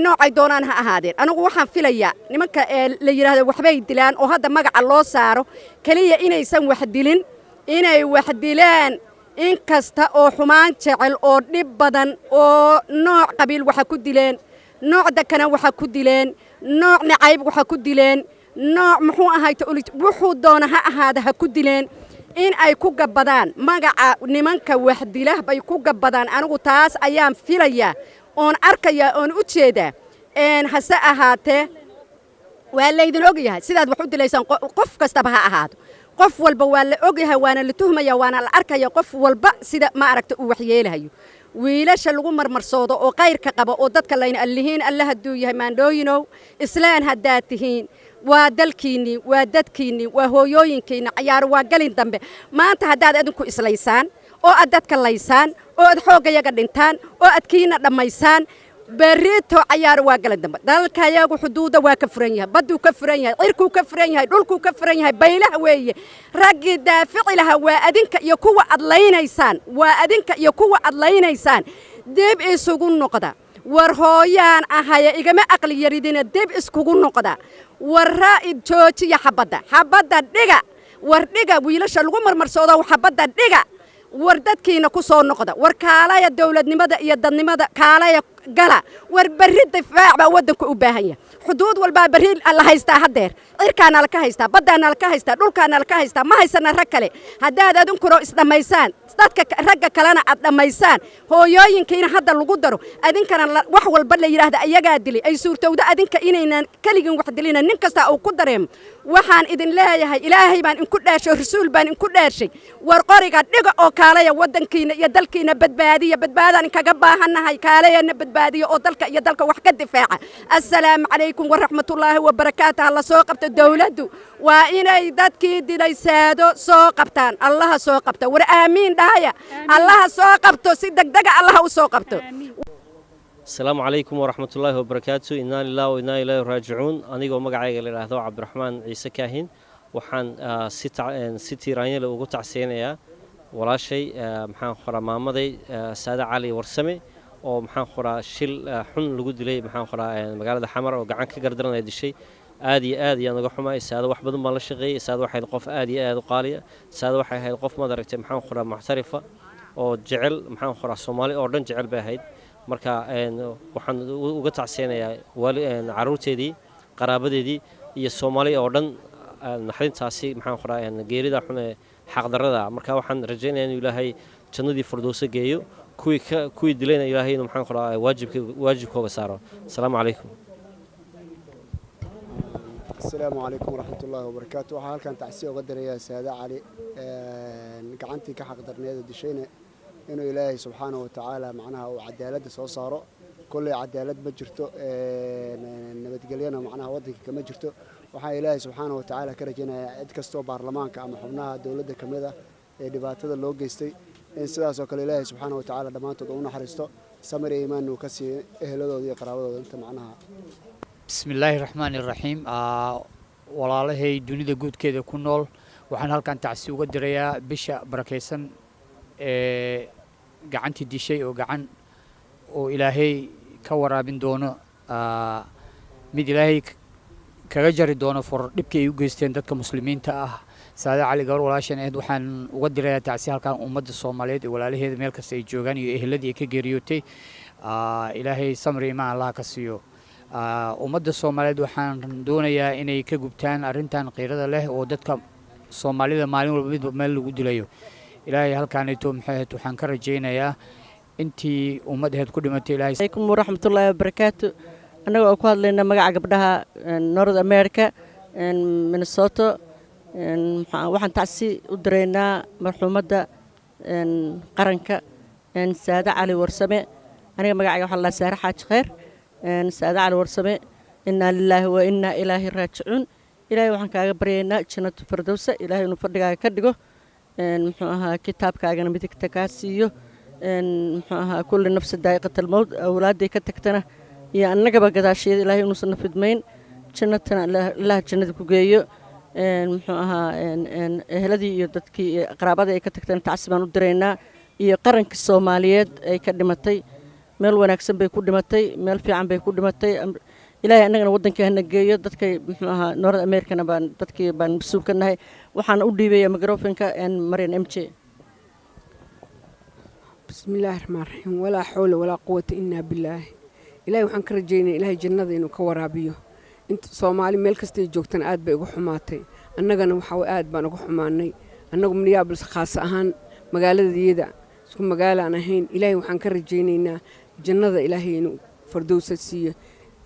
noocay doonaan ha ahaadeen anigu waxaan filayaa nimanka la yiraahdo waxbay dilaan oo hadda magaca loo saaro kaliya inaysan wax dilin inay wax dilaan in kasta oo xumaan jecel oo dhib badan oo nooc qabiil waxa ku dileen nooc dakana waxa ku dileen nooc nacayb waxa ku dileen nooc muxuu ahaayay wuxuu doona ha ahaada ha ku dileen in ay ku gabadaan magaca nimanka wax dilah bay ku gabadaan anigu taas ayaan filayaa oon arkaya oon u jeedaa hase ahaatee waa laydin ogyahay sidaad wax u dilaysaan qof kastaba ha ahaado qof walba waa la ogyahay waana la tuhmaya waana la arkaya qof walba sida ma aragta uu wax yeelayo wiilasha lagu marmarsoodo oo qayrka qaba oo dadka layna allihiin Allah haduu yahay maandooyinow islaan haddaad tihiin waa dalkiinni waa dadkiinni waa hooyooyinkiinna ciyaar waa galin dambe maanta haddaad adinku islaysaan oo aad dadka laysaan oo aad xooggayaga dhintaan oo aad kiina dhammaysaan berrito ciyaar waa galin dambe dalkayagu xuduuda waa ka furan yahay badduu ka furan yahay cirkuu ka furan yahay dhulkuu ka furan yahay baylaha weeye raggii daafici lahaa waa adinka iyo kuwa aad laynaysaan waa adinka iyo kuwa aad laynaysaan dib isugu noqda war hooyaan ahaya igama aqli yaridina dib iskugu noqda war raa'id joojiya xabadda dhiga war dhiga wiilasha lagu marmarsoodo xabadda dhiga war dadkiina ku soo noqda war kaalaya dawladnimada iyo dadnimada kaalaya gala war barri difaac baa waddanku u baahan yahay xuduud walbaa barri la haystaa haddeer cirkaana la ka haystaa baddaana la ka haystaa dhulkaana la ka haystaa ma haysana rag kale haddaad adinkuna isdhammaysaan dadka ragga kalena aad dhammaysaan hooyooyinkiina hadda lagu daro adinkana wax walba la yidhaahda ayagaa dilay ay suurtowda adinka inaynan keligin wax dilina nin kasta uu ku dareemo waxaan idin leeyahay ilaahay baan inku dhaashay rasuul baan inku dhaashay war qoriga dhiga oo kaalaya waddankiina iyo dalkiina badbaadiya badbaadaan kaga baahannahay kaalayana badbaadiya oo dalka iyo dalka wax ka difaaca assalaamu calaykum waraxmatullaahi wabarakaatuh la soo qabta dawladdu waa inay dadkii dilay saado soo qabtaan allaha soo qabta war aamiin dhahaya allaha soo qabto si degdega allaha u soo qabto السلام عليكم ورحمة الله وبركاته إنا لله وإنا إليه راجعون أنا جو مقعي قال له عبد الرحمن عيسى كاهن وحن ستي رانيا لو قطع سينيا ولا شيء محن خرا مامدي سادة علي ورسمي أو محن خرا شيل حن لجود لي محن خرا مقالة حمر وقعن كقدرنا هذا الشيء آدي أنا قحمة سادة واحد بدون مال شقي سادة واحد قف آدي قالية سادة واحد قف ما درجة محن خرا محترفة أو جعل محن خرا صومالي أردن جعل بهيد marka waxaan uga tacseenayaa caruurteedii qaraabadeedii iyo Soomaaliya oo dhan naxariintaasi maxaan qoraa geerida xun ee xaqdarrada marka waxaan rajaynayaa in Ilaahay jannadii firdawsa geeyo kuwii dilayna Ilaahay inuu maxaan qoraa waajibkooga saaro assalaamu calaykum السلام عليكم ورحمة الله وبركاته وحال كان تعسيه وقدر يا سادة علي قعنتي كحق درنيد الدشينة إنه إلهي سبحانه وتعالى معناها وعدالة صاره كل عدالة بجرته نبتقلينا معناها وضعك كما جرته وحا إلهي سبحانه وتعالى كرجنا ادكستو بارلمان كأما حبناها دولة كمدة دباتة اللوجستي إن سلاس وكل إلهي سبحانه وتعالى دمان تضعون حرستو سمر إيمان وكسي إهلو دي قرابة أنت معناها بسم الله الرحمن الرحيم والله دنيا جود كده كنول وحنا هالكان تعسي وقدر يا بشا بركيسن gacantii dishay oo gacan oo ilaahay ka waraabin doono mid ilaahay kaga jari doono for dhibkii ay u geysteen dadka muslimiinta ah saada cali gabar walaashan ahayd waxaan uga dirayaa tacsi halkan ummadda Soomaaliyeed ee walaalaheeda meel kasta ay joogaan iyo ehladii ka geeriyootay ilaahay samri ma Allah ka siiyo ummadda Soomaaliyeed waxaan doonayaa inay ka gubtaan arrintan qiirada leh oo dadka Soomaalida maalin walba mid meel lagu dilayo إلهي هل كان يتوم حياته وحن كرجينا يا أنتي ومدهد كل ما تلاقي. عليكم ورحمة الله وبركاته. أنا أقول لنا مجا قبلها نورث أمريكا مينيسوتا وحن تعسي ودرينا مرحومة قرنكا سادة علي ورسمة أنا مجا يقول الله سارة حاج خير سادة علي ورسمة إنا لله وإنا إليه راجعون إلهي وحن كقبرينا جنة فردوسة إلهي نفرد كدقه محوها كتاب كأجنا بدك تكاسيه محوها كل نفس دقيقة الموت أولادي كتكتنا يا أنك بقى شيء لا ينوصلنا في دمين جنتنا لا جنة كوجيو محوها هذه يدتك قرابة كتكتنا تعسبان ودرينا يقرن كالصوماليات كدمتي مال ونكسب بيكون دمتي مال في عم بيكون دمتي إلهي أننا ودن كهنا جيد دتك محوها نورث أمريكا نبان دتك بان بسوق كناي وحن أودي بيا مجروفين كأن مرين إمشي. بسم الله الرحمن الرحيم ولا حول ولا قوة إلا بالله. إلهي وحن كرجيني إلهي جنة إنه كورابيو. أنت صومالي ملك استيجوكتن آد بيجو حماتي. أنا وحاو آد بانو حماني. أنا من يابلس خاصة هان مقالة ديدا. سكون مقالة أنا هين إلهي وحن كرجيني إن جنة إلهي إنه فردوس السية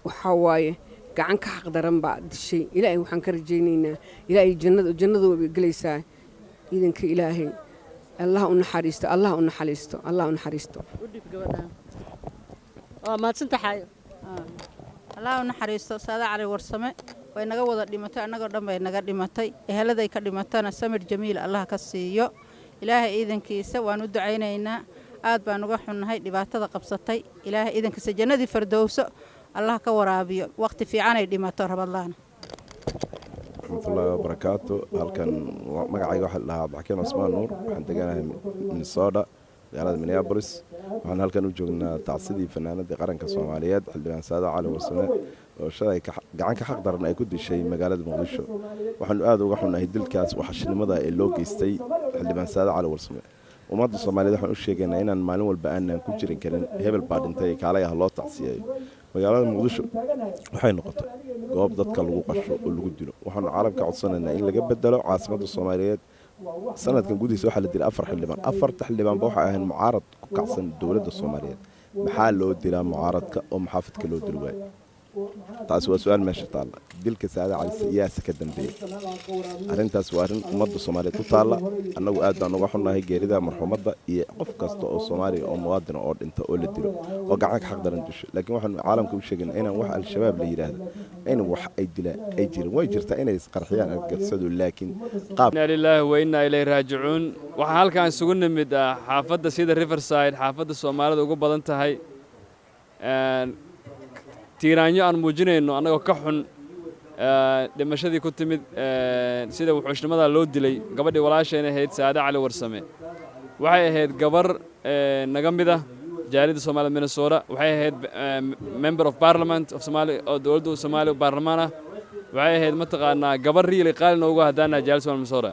وحواي. gacan ka xaq daran baa dishay ilaahay waxaan ka rajaynaynaa ilaahay jannadu galaysaa idanka ilaahay Allah u naxariisto Allah u naxariisto Allah u naxariisto ma santaxayo Allah u naxariisto saada cali warsame way naga wada dhimatay anagoo dhan bay naga dhimatay eheladay ka dhimatana samir jamiil Allah ka siiyo ilaahay idankiisa waan u ducaynaynaa aad baan uga xunnahay dhibaatada qabsatay ilaahay idankiisa jannadii firdawso الله كورابيو وقت في عنا ديماتور رمضان. ورحمة الله وبركاته. هل كان مقعي واحد لها بحكي عثمان نور عند جانا من الصادة جانا من يابرس وحنا هل كانوا جونا تعصيدي فنانة قرن كصوماليات حلبان سادة على والسنة وشذا جعان كحق درنا يكون شيء مقالة مغشة وحنا هذا وحنا هيدل كاس وحشنا مضى اللوجي استي حلبان سادة على والسنة ummadda Soomaaliyeed waxaan u sheegaynaa inaan maalin walba aanan ku jirin karin hebel baa dhintay kaalay ah loo tacsiyeeyo magaalada Muqdisho waxay noqotay goob dadka lagu qasho oo lagu dilo waxaan caalamka codsanaynaa in laga bedelo caasimadda Soomaaliyeed sanadkan gudihiisa waxaa la dilay 4 xildhibaan 4 xildhibaan waxa ahayn mucaarad ku kacsan dawladda Soomaaliyeed maxaa loo dilaa mucaaradka oo maxaafadka loo dil waayay taas waa su'aal meesha taala dilka Saada Cali siyaasa ka dambeeyay arintaas waa arin ummadda Soomaaliyeed ku taala annagu aad baan uga xunnahay geerida marxuumadda iyo qof kasta oo Soomaali oo muwaadin oo dhinta oo la dilo oo gacan ka xaq daran disho laakiin waxaan caalamka u sheegaynaa inaan wax al-shabaab la yiraahdo in wax ay dilaan ay jiraan way jirtaa inay isqarxiyaan argagixisadu laakiin qaab inna lillahi wa inna ilayhi raaji'uun waxa halkaan isugu nimid xaafadda sida Riverside xaafadda Soomaalida ugu badan tahay tiiraanyo aan muujinayno annagoo ka xun dhimashadii ku timid sida wuxuushnimada loo dilay gabadhii walaasheen ahayd Saada Cali Warsame waxay ahayd gabar naga mid ah jaaliyadda Soomaalida Minnesota waxay ahayd member of parliament of Somalia oo dawladda Soomaaliya baarlamaan ah waxay ahayd mataqaanaa gabar riili qaalin uga hadaana jaaliyadda Soomaalida Minnesota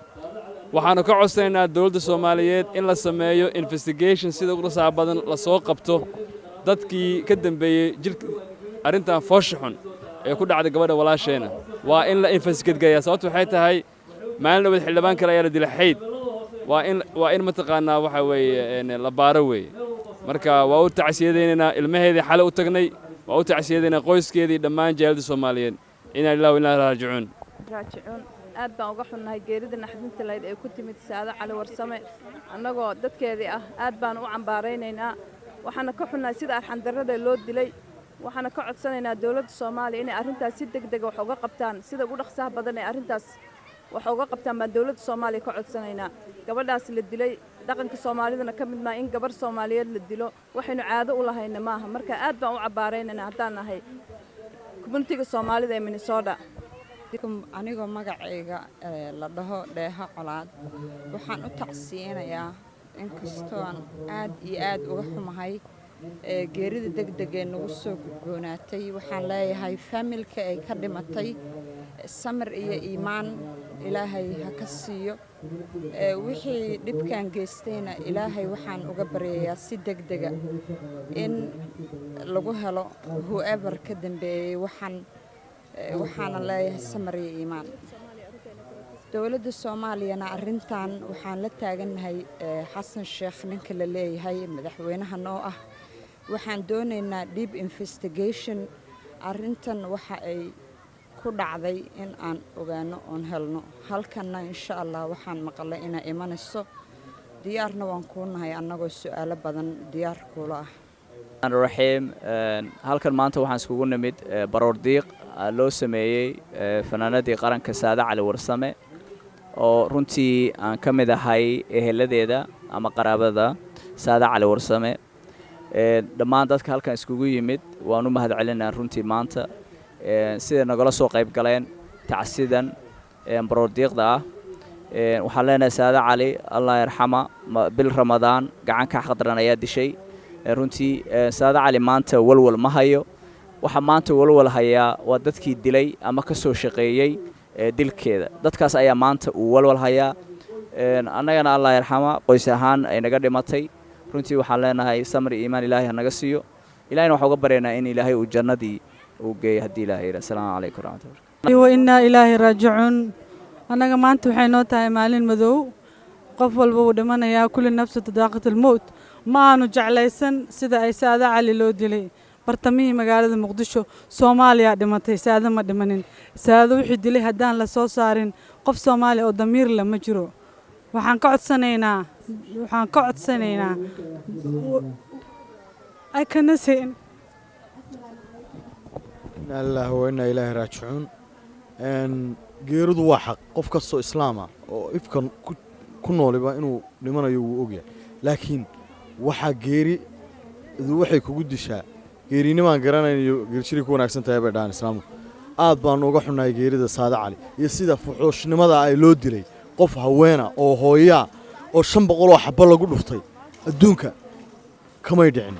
waxaanu ka codsanaynaa dawladda Soomaaliyeed in la sameeyo investigation sida ugu rasaab badan la soo qabto dadkii ka dambeeyay jilka arrintan foosha xun ee ku dhacday gabadha walaasheena waa in la investigate gareeyaa sababtu waxay tahay maalin dhaweed xildhibaan kale ayaa la dilay xayd waa in mataqaanaa waxa weeye la baaro weeye marka waa u tacsiyadaynaynaa ilmaheedii xale u tagnay waa u tacsiyadaynaa qoyskeedii dhammaan jaaliyadda Soomaaliyeed inna lillahi wa inna ilayhi raaji'uun aad baan uga xunnahay geerida naxdinta lahayd ee ku timid Saada Cali Warsame annagoo dadkeedii ah aad baan u cambaaraynaynaa waxaana ka xunnahay sida arxan darrada loo dilay waxaana ka codsanaynaa dawladda Soomaaliya inay arrintaas si degdeg ah wax uga qabtaan sida ugu dhaqsaha badan ee arrintaas wax uga qabtaan baan dawladda Soomaaliya ka codsanaynaa gabadhaas la dilay dhaqanka Soomaalidana ka mid ma in gabar Soomaaliyeed la dilo waxaynu caado u lahayna maaha marka aad baan u cabaaraynaa haddaan nahay community-ga Soomaalida ee Minnesota anigoo magacayga la dhaho Dheeha Colaad waxaan u tacsiyeenayaa inkastoo aan aad iyo aad uga xumahay geerida degdegee nagu soo gudboonaatay waxaan leeyahay familka ay ka dhimatay samir iyo iimaan ilaahay ha ka siiyo wixii dhibkan geystayna ilaahay waxaan uga baryayaa si degdega in lagu helo whoever ka dambeeyey waxaana leeyahay samir iyo iimaan dawladda Soomaaliyana arrintan waxaan la taagannahay Xasan Sheekh ninka la leeyahay madaxweynaha noo ah waxaan doonaynaa deep investigation arrintan waxa ay ku dhacday in aan ogaano oon helno halkanna insha Allah waxaan maqlay inay imanayso diyaarna waan ku nahay annagoo su'aalo badan diyaar kula ah raxiim halkan maanta waxaan iskugu nimid baroor diiq loo sameeyay fanaanadii qaranka Saada Cali Warsame oo runtii aan ka mid ahay eheladeeda ama qaraabada Saada Cali Warsame dhammaan dadka halkan iskugu yimid waan u mahadcelinaa runtii maanta sida nagala soo qayb galeen tacsidan baroor diiqda ah waxaan leenahay Saada Cali Allah yarxama bil Ramadaan gacan ka xaqdaran ayaa dishay runtii Saada Cali maanta walwal ma hayo waxa maanta walwal hayaa waa dadkii dilay ama ka soo shaqeeyay dilkeeda dadkaas ayaa maanta uu walwal hayaa annagana Allah yarxama qoys ahaan ay naga dhimatay runtii waxaan leenahay samir iimaan ilaahay naga siiyo ilaahayna waxa uga bareynaa in ilaahay uu jannadii uu geeyo hadii ilaahay assalaamu calaykum waraxmatullahi wa inna ilaahi raaji'uun annaga maanta waxay noo tahay maalin madow qof walba uu dhimanayaa kulli nafsu tadaaqatul mawt ma aanu jeclaysan sida ay Saada Cali loo dilay bartamihii magaalada Muqdisho Soomaaliya dhimatay Saada ma dhimanin Saada wixii dilay haddaan la soo saarin qof Soomaali oo damiir la ma jiro waxaan ka codsanaynaa I cannot say inna lillahi wa inna ilayhi raaji'uun geeridu waa xaq qof kastoo islaama oo ifkan ku nooliba inuu dhimanayo wuu ogyahay laakiin waxa waxay kugu dishaa geerinimaan garanayo geerjiri ku wanaagsan tahay bay dhahan islaamku aad baan uga xunnahay geerida Saada Cali iyo sida fuxuushnimada ay loo dilay qof haweena oo hooyaa oo 500 oo xabba lagu dhuftay adduunka kamay dhicin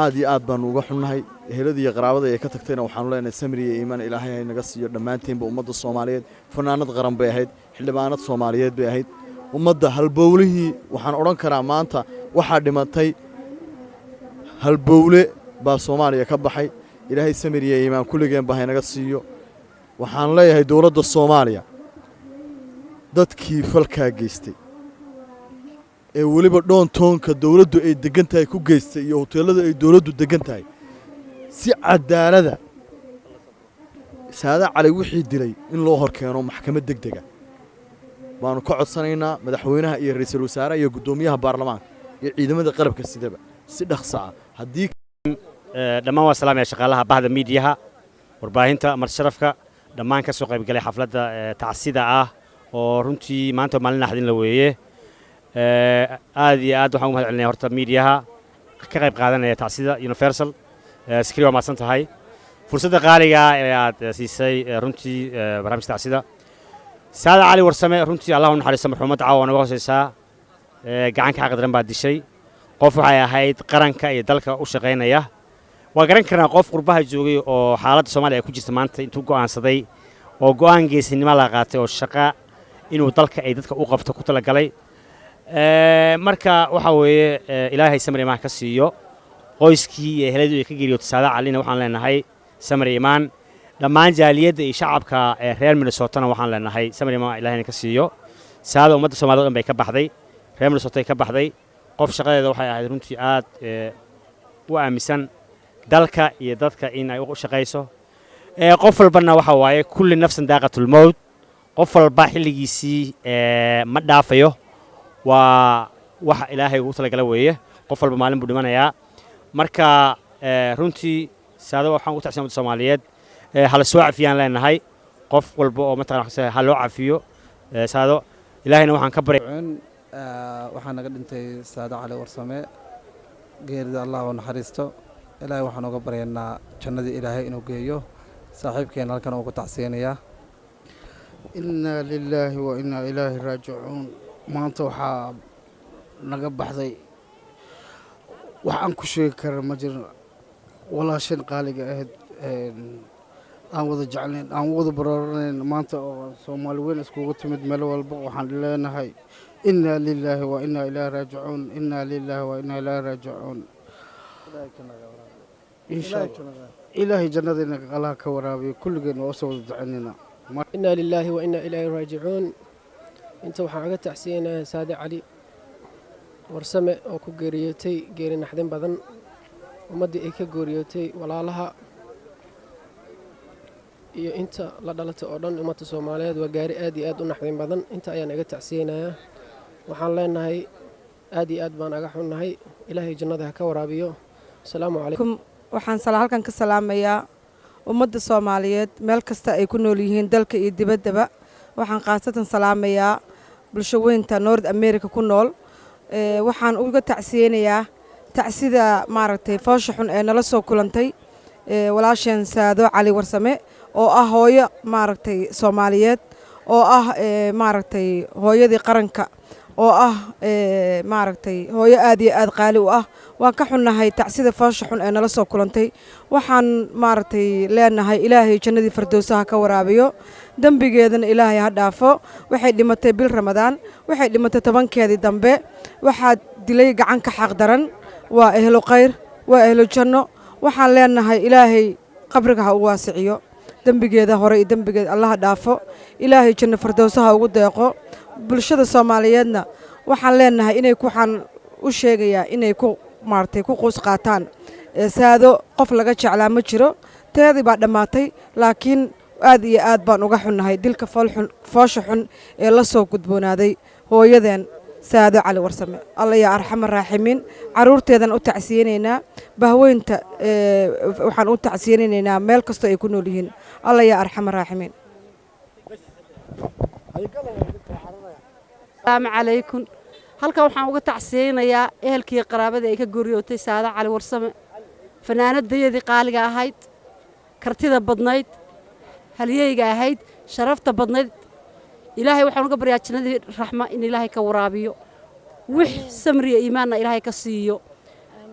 aad iyo aad baan uga xunnahay eheladii qaraabada ay ka tagtayna waxaan leenahay samri iyo iimaan ilaahay ay naga siiyo dhamaanteynba ummadda Soomaaliyeed fanaanad qaran bay ahayd xildhibaanad Soomaaliyeed bay ahayd ummadda halbowlihii waxaan odhan karaa maanta waxaa dhimatay halbowle baa Soomaaliya ka baxay ilaahay samir iyo iimaan kulligeen baa inaga siiyo waxaan leeyahay dawladda Soomaaliya dadkii falkaa geystay ee waliba doontoonka dawladdu ay degan tahay ku geystay iyo hoteelada ay dawladdu degan tahay si cadaalada Saada Cali wixii dilay in loo horkeeno maxkamad degdeg ah baanu ka codsanaynaa madaxweynaha iyo ra'iisul wasaaraha iyo gudoomiyaha baarlamaanka iyo ciidamada qalabka sidaba si dhaqso ah hadii dhammaan waa salaam ya shaqaalaha bahda miidiyaha warbaahinta marsharafka dhammaan ka soo qayb galay xafladda tacsida ah oo runtii maanta maalin naxdin la weeye aad iyo aad waxaan u mahad celinayaa horta miidiyaha ka qayb qaadanaya tacsida universal sikri waa mahadsan tahay fursadda qaaliga ee aad siisay runtii barnaamijka tacsida Saada Cali Warsame runtii Allah u naxariisto marxuumada caawa naga hooseysaa gacan ka qadaran baa dishay qof waxay ahayd qaranka iyo dalka u shaqeynaya waa garan karnaa qof qurbaha joogay oo xaaladda Soomaaliya ay ku jirto maanta intuu go'aansaday oo go'aan geesinimo la qaatay oo shaqa inuu dalka ay dadka u qabto ku talagalay marka waxa weeye Ilaahay samir iimaan ka siiyo qoyskii iyo eheladu ay ka geeriyootay Saada Calina waxaan leenahay samir iimaan dhammaan jaaliyadda iyo shacabka reer Minnesota waxaan leenahay samir iimaan Ilaahay ka siiyo saada ummadda Soomaaliyeed oo dhan bay ka baxday reer Minnesota ay ka baxday qof shaqadeeda waxay ahayd runtii aad u aaminsan dalka iyo dadka in ay u shaqeyso qof walbana waxa waaye kulli nafsan daaqatul mawt qof walba xilligiisii ma dhaafayo waa waxa Ilaahay ugu talagalay weeye qof walba maalin buu dhimanayaa marka runtii saada waxaan u tacsiin ummadda Soomaaliyeed hal soo cafiyaan leenahay qof walba oo mataqaan hal loo cafiyo saado ilaahayna waxaan ka baray waxaan naga dhintay Saada Cali Warsame geerida Allah oo naxariisto ilaahay waxaan uga baryaynaa jannadii ilaahay inuu geeyo saaxiibkeen halkan ugu tacsiinaya inna lillahi wa inna ilaahi raaji'uun maanta waxaa naga baxday wax aan ku sheegi karo ma jiro walaashan qaaliga ahayd aan wada jeclayn aan wada bararanayn maanta oo Soomaali weyn iskugu timid meel walba waxaan leenahay inna lillahi wa inna ilaahi raaji'uun inna lillahi wa inna ilaahi raaji'uun ilaahi jannadina Allah ka waraabiyo kulligeen oo soo wada ducaynayna inna lillahi wa inna ilaahi raaji'uun inta waxaan uga tacsiinayaa Saada Cali Warsame oo ku geeriyootay geeri naxdin badan ummadii ay ka geeriyootay walaalaha iyo inta la dhalatay oo dhan ummadda Soomaaliyeed waa gaari aad iyo aad u naxdin badan inta ayaan iga tacsiinayaa waxaan leenahay aad iyo aad baan aga xunnahay ilaahay jannada ha ka waraabiyo assalaamu calaykum waxaan halkan ka salaamayaa ummadda Soomaaliyeed meel kasta ay ku nool yihiin dalka iyo dibaddaba waxaan qaasatan salaamayaa bulsho weynta North America ku nool waxaan uga tacsiyeenayaa tacsida maaragtay foosha xun ee nala soo kulantay walaasheen Saado Cali Warsame oo ah hooyo maaragtay Soomaaliyeed oo ah maaragtay hooyadii qaranka oo ah maaragtay hooyo aad iyo aad qaali u ah waan ka xunnahay tacsida foosha xun ee nala soo kulantay waxaan maaragtay leenahay ilaahay jannadii firdowsaha ka waraabiyo dambigeedana ilaahay ha dhaafo waxay dhimatay bil Ramadaan waxay dhimatay 10keedii dambe waxaa dilay gacan ka xaq daran waa ehlo khayr waa ehlo janno waxaan leenahay ilaahay qabriga ha u waasiciyo dambigeeda hore iyo dambigeeda Allah dhaafo ilaahay janno firdowsaha ugu deeqo bulshada Soomaaliyeedna waxaan leenahay inay ku xan u sheegayaa inay ku maartay ku qoys qaataan saado qof laga jeclaa ma jiro teedii baa dhamaatay laakiin aad iyo aad baan uga xunnahay dilka foosha xun ee la soo gudboonaaday hooyadeen Saado Cali Warsame Allah ya arxam raaximiin caruurteedan u tacsiyeenaynaa bahweynta waxaan u tacsiyeenaynaa meel kasta ay ku nool yihiin Allah ya arxam raaximiin السلام عليكم halkan waxaan uga tacsiyeenayaa ehelkii qaraabada ay ka guriyootay Saada Cali Warsame fanaanadayadii qaaliga ahayd kartida badnayd halyeyga ahayd sharafta badnayd ilaahay waxaan uga baryaa jannadii raxma in ilaahay ka waraabiyo wix samriya iimaanna ilaahay ka siiyo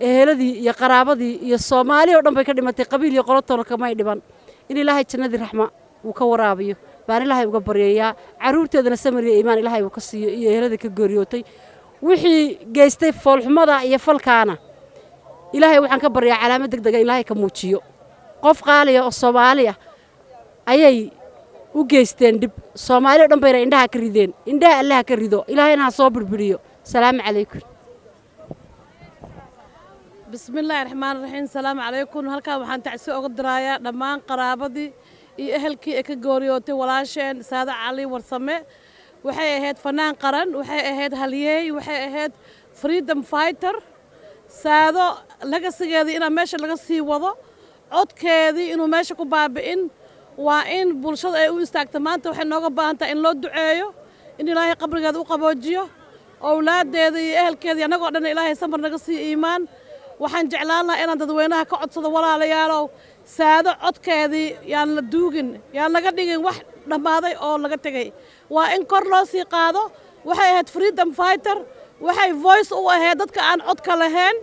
eheladii iyo qaraabadii iyo Soomaali oo dhan bay ka dhimatay qabiil iyo qolotoona kama dhiban in ilaahay jannadii raxma uu ka waraabiyo baan ilaahay uga baryayaa caruurteedana samir iyo iimaan ilaahay uu ka siiyo iyo ehelada ka geeriyootay wixii geystay foolxumada iyo falkaana ilaahay waxaan ka baryaa calaamad degdeg ah ilaahay ka muujiyo qof qaaliya oo Soomaaliya ayay u geysteen dib Soomaaliya dhan bayna indhaha ka rideen indhaha Allah ka rido ilaahayna ha soo burburiyo salaamu calaykum bismillaahi raxmaani raxiim salaamu calaykum halkaa waxaan tacsi uga dirayaa dhammaan qaraabadii iyo ehelkii ee ka geeriyootay walaasheen Saada Cali Warsame waxay ahayd fanaan qaran waxay ahayd halyeey waxay ahayd freedom fighter saado laga sigeedii inaa meesha laga sii wado codkeedii inuu meesha ku baabi'in waa in bulshada ay u istaagto maanta waxay nooga baahan tahay in loo duceeyo in ilaahay qabrigeeda u qaboojiyo awlaadeeda iyo ehelkeedii annagoo dhan ilaahay samar naga sii iimaan waxaan jeclaan lahaa inaan dadweynaha ka codsado walaalayaalow saado codkeedii yaan la duugin yaan laga dhigin wax dhammaaday oo laga tegay waa in kor loo sii qaado waxay ahayd freedom fighter waxay voice u ahayd dadka aan codka lahayn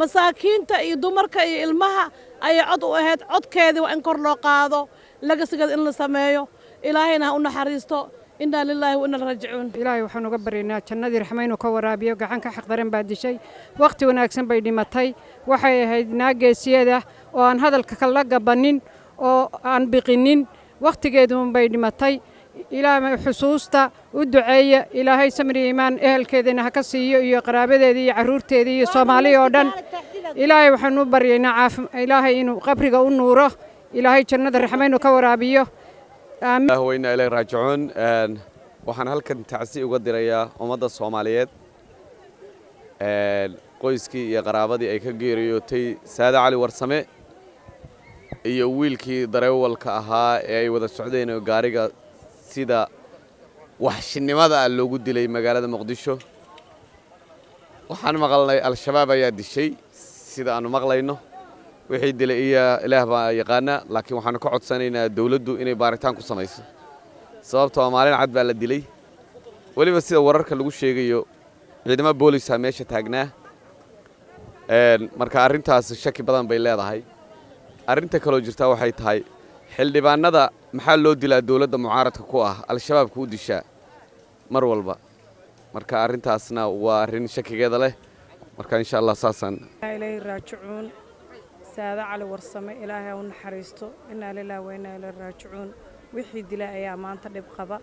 masaakiinta iyo dumarka iyo ilmaha ayay cod u ahayd codkeedii waa in kor loo qaado lagasigeeda in la sameeyo ilaahayna ha u naxariisto inna lillahi wa inna ilaihi raaji'uun ilaahay waxaan uga baryaynaa jannadii raxmaynu ka waraabiyo gacan ka xaqdaran baa dishay waqti wanaagsan bay dhimatay waxay ahayd naageesiyada oo aan hadalka kala gabanin oo aan biqinin waqtigeeduun bay dhimatay ilaahay xusuusta u duceeya ilaahay samri iimaan ehelkeedana ha ka siiyo iyo qaraabadeedii iyo caruurteedii iyo Soomaaliya oo dhan ilaahay waxaan u baryaynaa ilaahay inuu qabriga u nuuro ilaahay jannada raxmaynu ka waraabiyo aamin wa inna ilaahi raaji'uun waxaan halkan tacsi uga dirayaa ummadda Soomaaliyeed qoyskii iyo qaraabadii ay ka geeriyootay Saada Cali Warsame iyo wiilkii dareewalka ahaa ee ay wada socdeen gaariga sida waxshinimada loogu dilay magaalada Muqdisho waxaan maqalnay al-shabaab ayaa dishay sida aanu maqlayno wixii dilay ilaah baa yaqaana laakiin waxaan ka codsanaynaa dawladdu inay baaritaan ku samayso sababtoo ah maalin cad baa la dilay waliba sida wararka lagu sheegayo ciidamada booliska meesha taagnaa marka arrintaas shaki badan bay leedahay arrinta kale oo jirta waxay tahay xildhibaanada maxaa loo dilaa dawladda mucaaradka ku ah al-shabaab ku dishaa mar walba marka arrintaasna waa arrin shakigeeda leh marka insha Allah saasan ilaahay raaji'uun Saada Cali Warsame ilaahay u naxariisto inna lillahi wa inna ilaihi raaji'uun wixii dilay ayaa maanta dhib qaba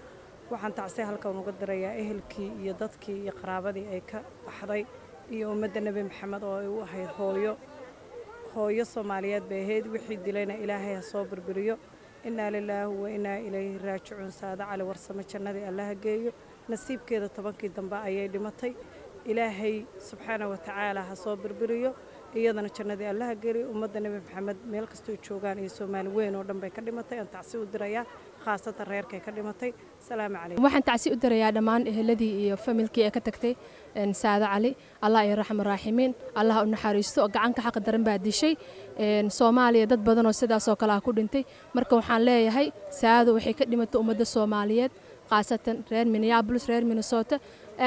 waxaan tacsi halkan uga dirayaa ehelkii iyo dadkii iyo qaraabadii ay ka baxday iyo ummadda Nabi Maxamed oo ay u ahayd hooyo Soomaaliyeed bay ahayd wixii dilayna ilaahay ha soo burburiyo inna lillahi wa inna ilaihi raaji'uun Saada Cali Warsame jannadii Allah geeyo nasiibkeeda 10kii dambe ayay dhimatay ilaahay subxaanahu wa ta'aala ha soo burburiyo iyadana jannadii Allah geeyo ummadda Nabi Maxamed meel kasta oo joogaan iyo Soomaali weyn oo dhan bay ka dhimatay aan tacsi u dirayaa khaasatan reerkay ka dhimatay salaamu calaykum waxaan tacsi u dirayaa dhammaan eheladii iyo familkii ee ka tagtay Saada Cali Allah iyo raxmar raaximiin Allah u naxariisto oo gacan ka xaq daran baa dishay Soomaaliya dad badan oo sidaas oo kale ah ku dhintay marka waxaan leeyahay Saada waxay ka dhimatay ummadda Soomaaliyeed khaasatan reer Minneapolis reer Minnesota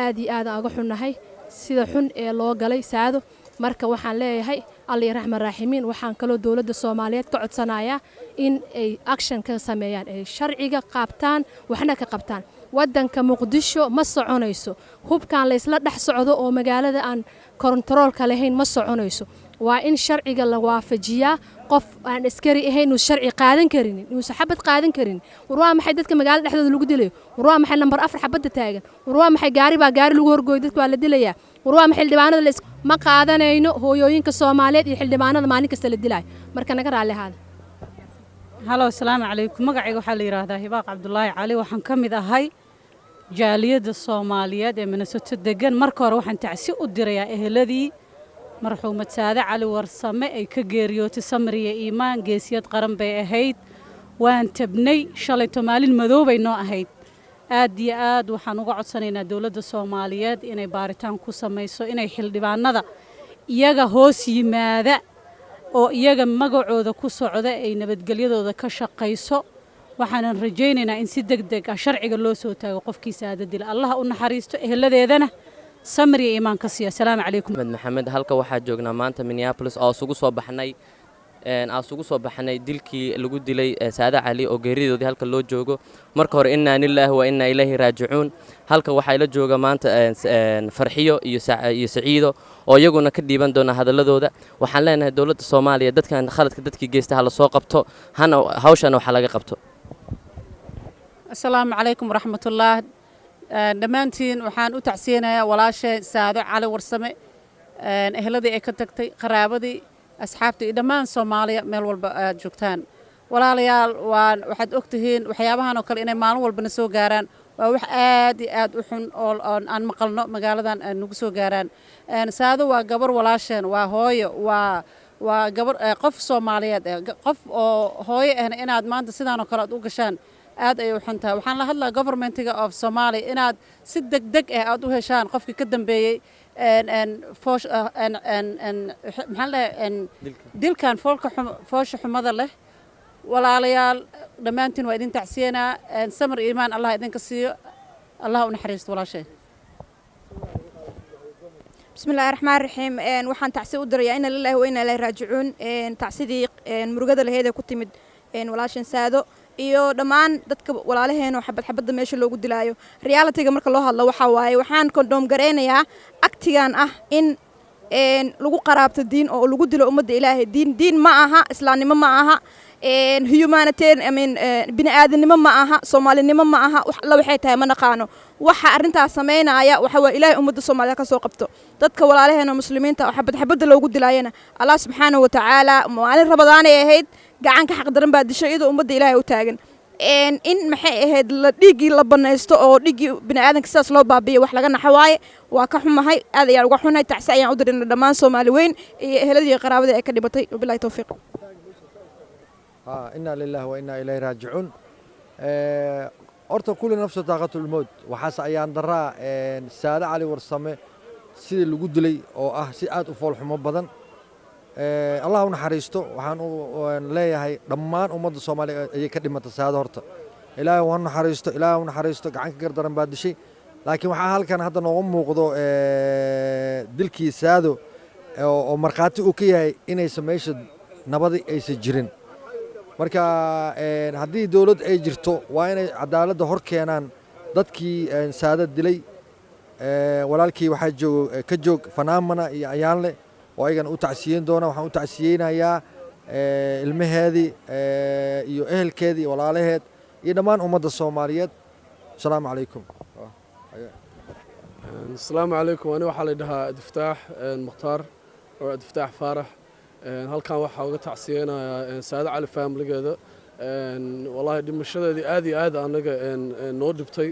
aad iyo aad aan uga xunnahay sida xun ee loo galay Saado marka waxaan leeyahay Allah iyo raxmar raaximiin waxaan kaloo dawladda Soomaaliyeed ka codsanayaa in ay action ka sameeyaan ay sharciga qaabtaan waxna ka qabtaan wadanka Muqdisho ma soconayso hubkaan la isla dhex socdo oo magaalada aan control ka lahayn ma soconayso waa in sharciga la waafajiyaa qof aan askari ahayn uu sharci qaadan karin uu saxabad qaadan karin war maxay dadka magaalada dhexdooda lagu dilay war maxay lambar 4 xabada taagan war maxay gaari lagu horgooy dadka waa la dilayaa war maxay xildhibaanada la ma qaadanayno hooyooyinka Soomaaliyeed iyo xildhibaanada maalin kasta la dilay marka naga raali ahaada halo assalaamu calaykum magacayga waxa la yiraahdaa Hibaaq Cabdullaahi Cali waxaan ka mid ahay jaaliyada Soomaaliyeed ee Minnesota degan marka hore waxaan tacsi u dirayaa eheladii marxuumad Saada Cali Warsame ay ka geeriyootay samriye iimaan geesiyad qaran bay ahayd waan tabnay shalay maalin madow bay noo ahayd aad iyo aad waxaan uga codsanaynaa dawladda Soomaaliyeed inay baaritaan ku samayso inay xildhibaanada iyaga hoos yimaada oo iyaga magacooda ku socda ay nabadgelyadooda ka shaqayso waxaan rajaynaynaa in si degdeg ah sharciga loo soo taago qofkii Saada dil Allah u naxariisto eheladeedana samri iimaan ka siiya salaamu calaykum Maxamed halka waxaa joognaa maanta Minneapolis oo isugu soo baxnay aan isugu soo baxnay dilkii lagu dilay Saada Cali oo geeridoodii halka loo joogo marka hore inna lillahi wa inna ilayhi raaji'uun halka waxa ila jooga maanta farxiyo iyo Saciido oo iyaguna ka dhiiban doona hadaladooda waxaan leenahay dawladda Soomaaliya dadkan khaladka dadkii geystay hala soo qabto hana hawshan waxa laga qabto Assalaamu calaykum waraxmatullaah dhammaantiin waxaan u tacsiyanayaa walaashay Saado Cali Warsame ehladii ay ka tagtay qaraabadii asxaabtii iyo dhammaan Soomaaliya meel walba aad joogtaan walaalayaal waxaad ogtihiin waxyaabahan oo kale inay maalin walbana soo gaaraan waa wax aad iyo aad u xun oo aan maqalno magaaladan nagu soo gaaraan Saado waa gabar walaasheen waa hooyo waa gabar qof Soomaaliyeed qof oo hooyo ahna inaad maanta sidaan oo kale aad u gashaan aad ay u xuntaa waxaan la hadlaa governmentiga of Soomaaliya inaad si degdeg ah aad u heshaan qofkii ka dambeeyay dilkan foosha xumada leh walaalayaal dhammaantiin waa idin tacsiyanaa samir iimaan Allah idinka siiyo Allah u naxariisto walaashay بسم الله الرحمن الرحيم waxaan tacsi u dirayaa inna lillahi wa inna ilayhi raaji'uun tacsidii murugada laheeda ku timid walaashan Saado iyo dhammaan dadka walaalaheena oo xabad meesha loogu dilaayo reality-ga marka loo hadlo waxa waaye waxaan condom gareynayaa aktigan ah in lagu qaraabto diin oo lagu dilo ummadda Ilaahay diin ma aha islaamnimo ma aha humanitarian bini aadanimo ma aha Soomaalinimo ma aha la waxay tahay ma naqaano waxa arintaas sameynaya waxa waa Ilaahay ummadda Soomaaliya ka soo qabto dadka walaalaheena muslimiinta oo xabad loogu dilaayana Allah subhanahu wa ta'ala maalin Ramadaan ay ahayd gacanka xaq daran baa dishay iyadoo ummadda Ilaahay u taagan in maxay ahayd la dhigi la banaysto oo dhigi bini aadanka sidaas loo baabiyo wax laga naxawaaye waa ka xumahay aad ayaan uga xunahay tacsi ayaan u dirin dhammaan Soomaali weyn iyo ehladii qaraabada ay ka dhibatay billahi tawfiiq inna lillahi wa inna ilayhi raaji'uun horta kullu nafsu daaqatul mawt waxaas ayaan daraa Saada Cali Warsame sidii lagu dilay oo ah si aad u fool xumo badan Allah u naxariisto waxaan leeyahay dhammaan ummadda Soomaaliya ay ka dhimatay Saado horta Ilaahay waa naxariisto gacan ka gardaran baa dishay laakiin waxa halkan hadda nooga muuqdo dilkii Saado oo marqaati uu ka yahay inay sameeyso nabadi aysan jirin marka haddii dawlad ay jirto waa inay cadaaladda hor keenaan dadkii Saado dilay walaalkii waxaa ka joog Fanaamana iyo Ayaanle oo ayagana u tacsiyeyn doona waxaan u tacsiyeynayaa ilmaheedii iyo ehelkeedii walaalaheed iyo dhammaan ummadda Soomaaliyeed assalaamu calaykum السلام عليكم أنا waxaa la dhahaa Adftaax Mukhtaar oo Adftaax Faarax halkan waxa uga tacsiyeenaya Saada Cali family-geeda wallahi dhimashadeedii aad iyo aad anaga noo dhibtay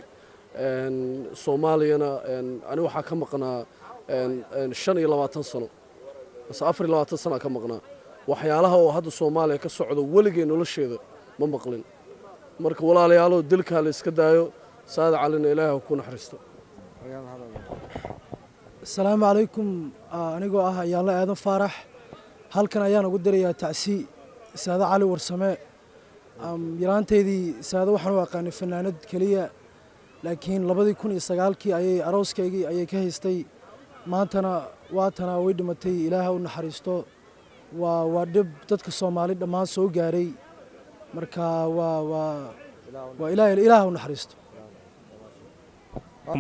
Soomaaliyana ani waxa ka maqnaa 25 sano bas 24 sano ka maqnaa waxyaalaha oo hadda Soomaaliya ka socdo waligii nolosheeda ma maqlin marka walaalayaalo dilka la iska daayo Saada Calina Ilaahay ku naxariisto السلام عليكم anigoo ah Ayaanle Aadan Faarax halkan ayaan ugu dirayaa tacsi Saada Cali Warsame yaraanteedii Saada waxaan u aqaanay fanaanad kaliya laakiin 2009kii ayay arooskaygii ayay ka haystay maantana waatana way dhimatay Ilaahay u naxariisto waa dib dadka Soomaali dhammaan soo gaaray marka waa Ilaahay u naxariisto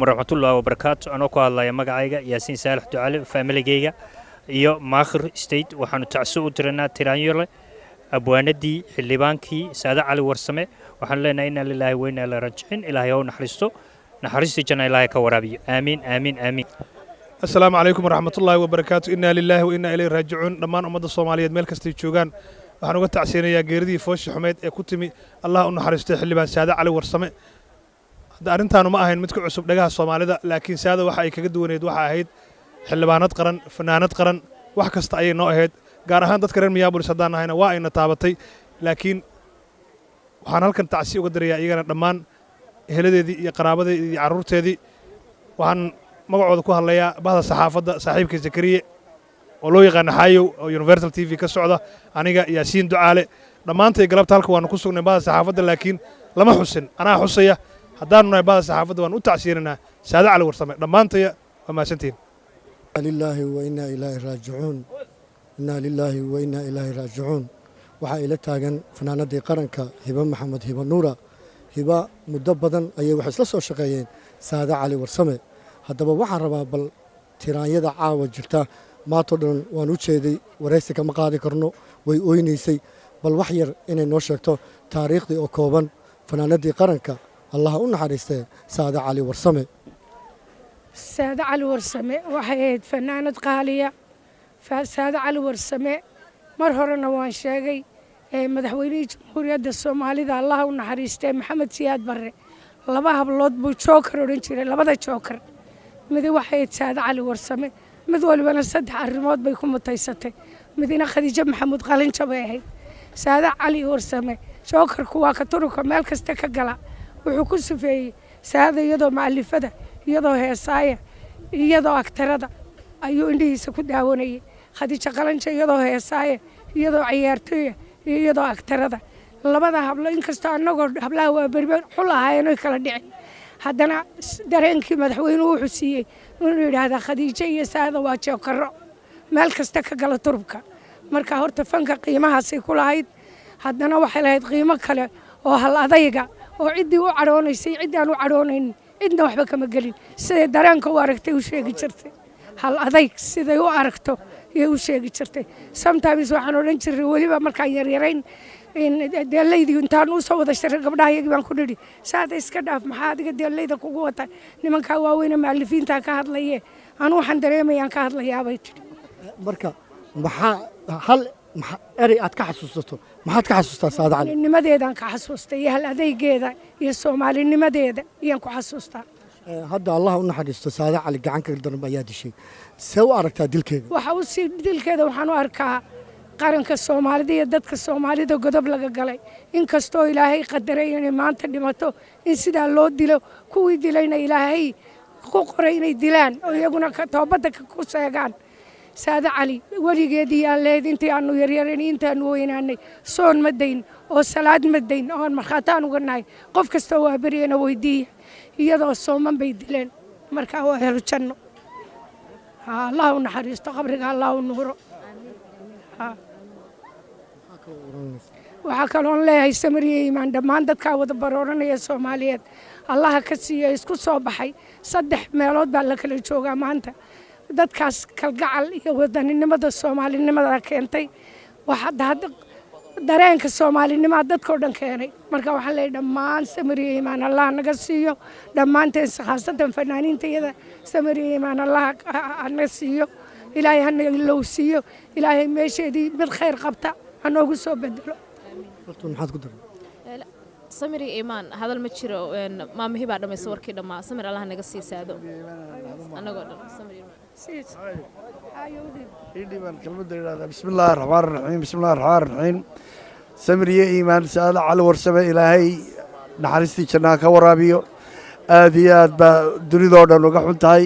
warahmatullahi wabarakatuh anoo ku hadlaya magacayga Yaasiin Saalax Ducaale family-geyga iyo Maakhir State waxaanu tacsi u diranaa Tiraanyole abwaanadii xildhibaankii Saada Cali Warsame waxaan leenahay inna lillahi wa inna ilayhi raaji'uun Ilaahay oo naxariisto janna Ilaahay ka waraabiyo aamin aamin aamin السلام عليكم ورحمة الله وبركاته إنا لله وإنا إليه راجعون دمان أمد الصومالية ملك استيجوجان waxaan uga tacsiyanayaa geeridii Foosha Xumeed ee ku timi Allah u naxariisto xildhibaan Saada Cali Warsame hadda arrintaanu ma ahayn mid ku cusub dhagaha Soomaalida laakiin Saada waxa ay kaga duwaneed waxa ahayd xildhibaanad qaran fanaanad qaran wax kasta ayay noo ahayd gaar ahaan dadka reer Minneapolis haddaan ahayna waa ayna taabatay laakiin waxaan halkan tacsi uga dirayaa iyagana dhammaan eheladeedii iyo qaraabadeedii iyo carruurteedii waxaan magacooda ku hadlayaa bahda saxaafadda saaxiibka Zakariye oo loo yaqaan Xayow oo Universal TV ka socda aniga Yaasiin Ducaale dhammaantay galabta halka waan ku sugnay bahda saxaafadda laakiin lama xusin anaa xusaya haddaanu nahay bahda saxaafadda waan u tacsiyeynaa Saada Cali Warsame dhammaantay waa mahadsantihiin lillahi wa inna ilayhi raaji'uun inna lillahi wa inna ilayhi raaji'uun waxaa ila taagan fanaanadii qaranka hiba maxamed hiba nuura hiba muddo badan ayay waxay isla soo shaqeeyeen saade cali warsame haddaba waxaan rabaa bal tiraanyada caawa jirta maantoo dhan waan u jeeday waraysi kama qaadi karno way oynaysay bal wax yar inay noo sheegto taariikhdii oo kooban fanaanadii qaranka allaha u naxariistee saade cali warsame saade cali warsame waxay ahayd fanaanad qaaliya saade cali warsame mar horena waan sheegay madaxweynihii jamhuuriyadda soomaalida allaha u naxariistee maxamed siyaad barre 2 hablood buu jookar odhan jiray 2 jookar midi waxay ahayd saade cali warsame mid walbana 3 arrimood bay ku mutaysatay midina khadiijo maxamuud qalinjo bay ahayd saade cali warsame jookarku waa ka turuka meel kasta ka gala wuxuu ku sifeeyey saade iyadoo macallifada iyadoo heesaaya iyadoo aktarada ayuu indhihiisa ku daawanayay khadiijo qalinjo iyadoo heesaaya iyadoo ciyaartooya iyadoo aktarada 2 hablo inkastoo annagoo hablaha waa berber xul ahaayeen oy kala dhicin haddana dareenkii madaxweynuhu wuxuu siiyey inuu yidhaahdaa khadiijo iyo saada waa jookaro meel kasta ka gala turubka marka horta fanka qiimahaasay ku lahayd haddana waxay lahayd qiimo kale oo hal adayga oo ciddii u cadhoonaysay ciddii aan u cadhoonaynin cidna waxba kama gelin siday dareenka u aragtay u sheegi jirtay hal adayg siday u aragto ayay u sheegi jirtay sometimes waxaan odhan jiray weliba markaan yaryarayn deelaydii intaan u soo wada shiray gabdhaha iyagii baan ku nidhi saada iska dhaaf maxaa adiga deelayda kugu wata nimankaa waaweyne maalifiintaa ka hadlaye anu waxaan dareemayaan ka hadlayaabay tidhi marka maxaa hal erey aad ka xasuusato maxaad ka xasuustaa saade cali nimadeedaan ka xasuustay iyo hal adaygeeda iyo soomaalinimadeeda iyaan ku xasuustaa hadda allah u naxariisto saade cali gacanka daran ayaa dishay see u aragtaa dilkeeda waxa u sii dilkeeda waxaan u arkaa qaranka soomaalida iyo dadka soomaalida godob laga galay inkastoo ilaahay qadaray inay maanta dhimato in sidaa loo dilo kuwii dilayna ilaahay ku qoray inay dilaan oo iyaguna toobadda ku seegaan saade cali weligeedii aan leed intii aanu yaryarayn intaanu weynaanay soon ma dayn oo salaad ma dayn oon markhaataan uga nahay qof kastoo waa beryana weydiiya iyadoo sooman bay dileen markaa waa helo janno allah u naxariisto qabriga allah u nuuro waxaa kaloon leeyahay samariye iimaan dhammaan dadkaa wada barooranaya soomaaliyeed allaha ka siiya isku soo baxay 3 meelood baa la kala joogaa maanta dadkaas kalgacal iyo wadaninimada soomaalinimada keentay waxa dareenka soomaalinimada dadkoo dhan keenay marka waxaan leeyahay dhammaan samariye iimaan allah naga siiyo dhammaanteen khaasatan fanaaniintayada samariye iimaan allah naga siiyo ilaahay hana illow siiyo ilaahay meesheedii mid khayr qabta hanoogu soo bedelo maxaad ku daray samiri iimaan hadal ma jiro maamahi baa dhamaysa warkii dhammaa samir allah naga sii saado annagoo dhan samir بسم الله الرحمن الرحيم بسم الله الرحمن الرحيم سمريه إيمان سادة على ورسمة إلهي نحرستي جناها كورابيو آديات بدري دورنا نقحون تاي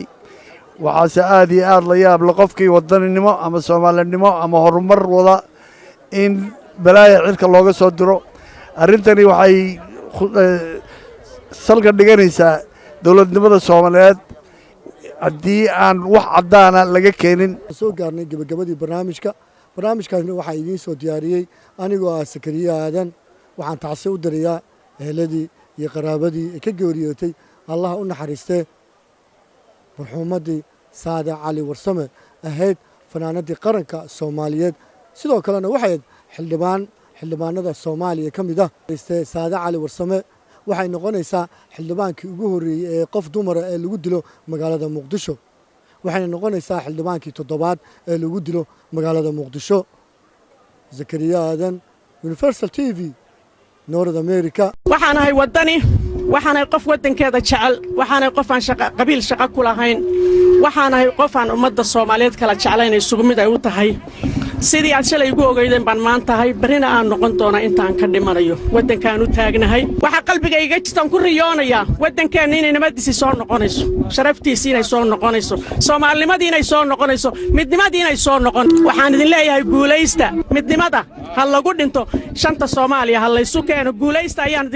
وعسى آديات لياب لقفكي وضن النمو أما سومال النمو أما هرمر وضع إن بلايا عرك اللوغة صدرو أرنتني وحي سلقا دقانيسا دولة نمو سوماليات haddii aan wax caddaana laga keenin soo gaarnay gabagabadii barnaamijkaasna waxaa idiin soo diyaariyey anigoo ah sakariye aadan waxaan tacsi u dirayaa eheladii iyo qaraabadii ay ka geeriyootay allaha u naxariistee marxuumaddii saade cali warsame ahayd fanaanadii qaranka soomaaliyeed sidoo kalena waxay xildhibaanada soomaaliya ka mid ah saade cali warsame waxay noqonaysaa xildhibaankii ugu horreeyey ee qof dumara ee lagu dilo magaalada muqdisho waxayna noqonaysaa xildhibaankii 7aad ee lagu dilo magaalada muqdisho zakariya aadan universal TV North America waxaan ahay wadani waxaan ahay qof wadankeeda jecel waxaan ahay qof aan qabiil shaqo ku lahayn waxaan ahay qof aan ummadda Soomaaliyeed kala jecelayn isugu mid ay u tahay sidii aad shalay ugu ogeydeen baan maanta tahay barina aan noqon doona intaan ka dhimanayo wadankaan u taagnahay waxa qalbigayga jirtan ku riyoonaya wadankeena inay nabadiisi soo noqonayso sharaftiisi inay soo noqonayso Soomaalinimadii inay soo noqonayso midnimadii inay soo noqon waxaan idin leeyahay guulaysta midnimada ha lagu dhinto shanta Soomaaliya ha la isu keeno guulaysta ayaan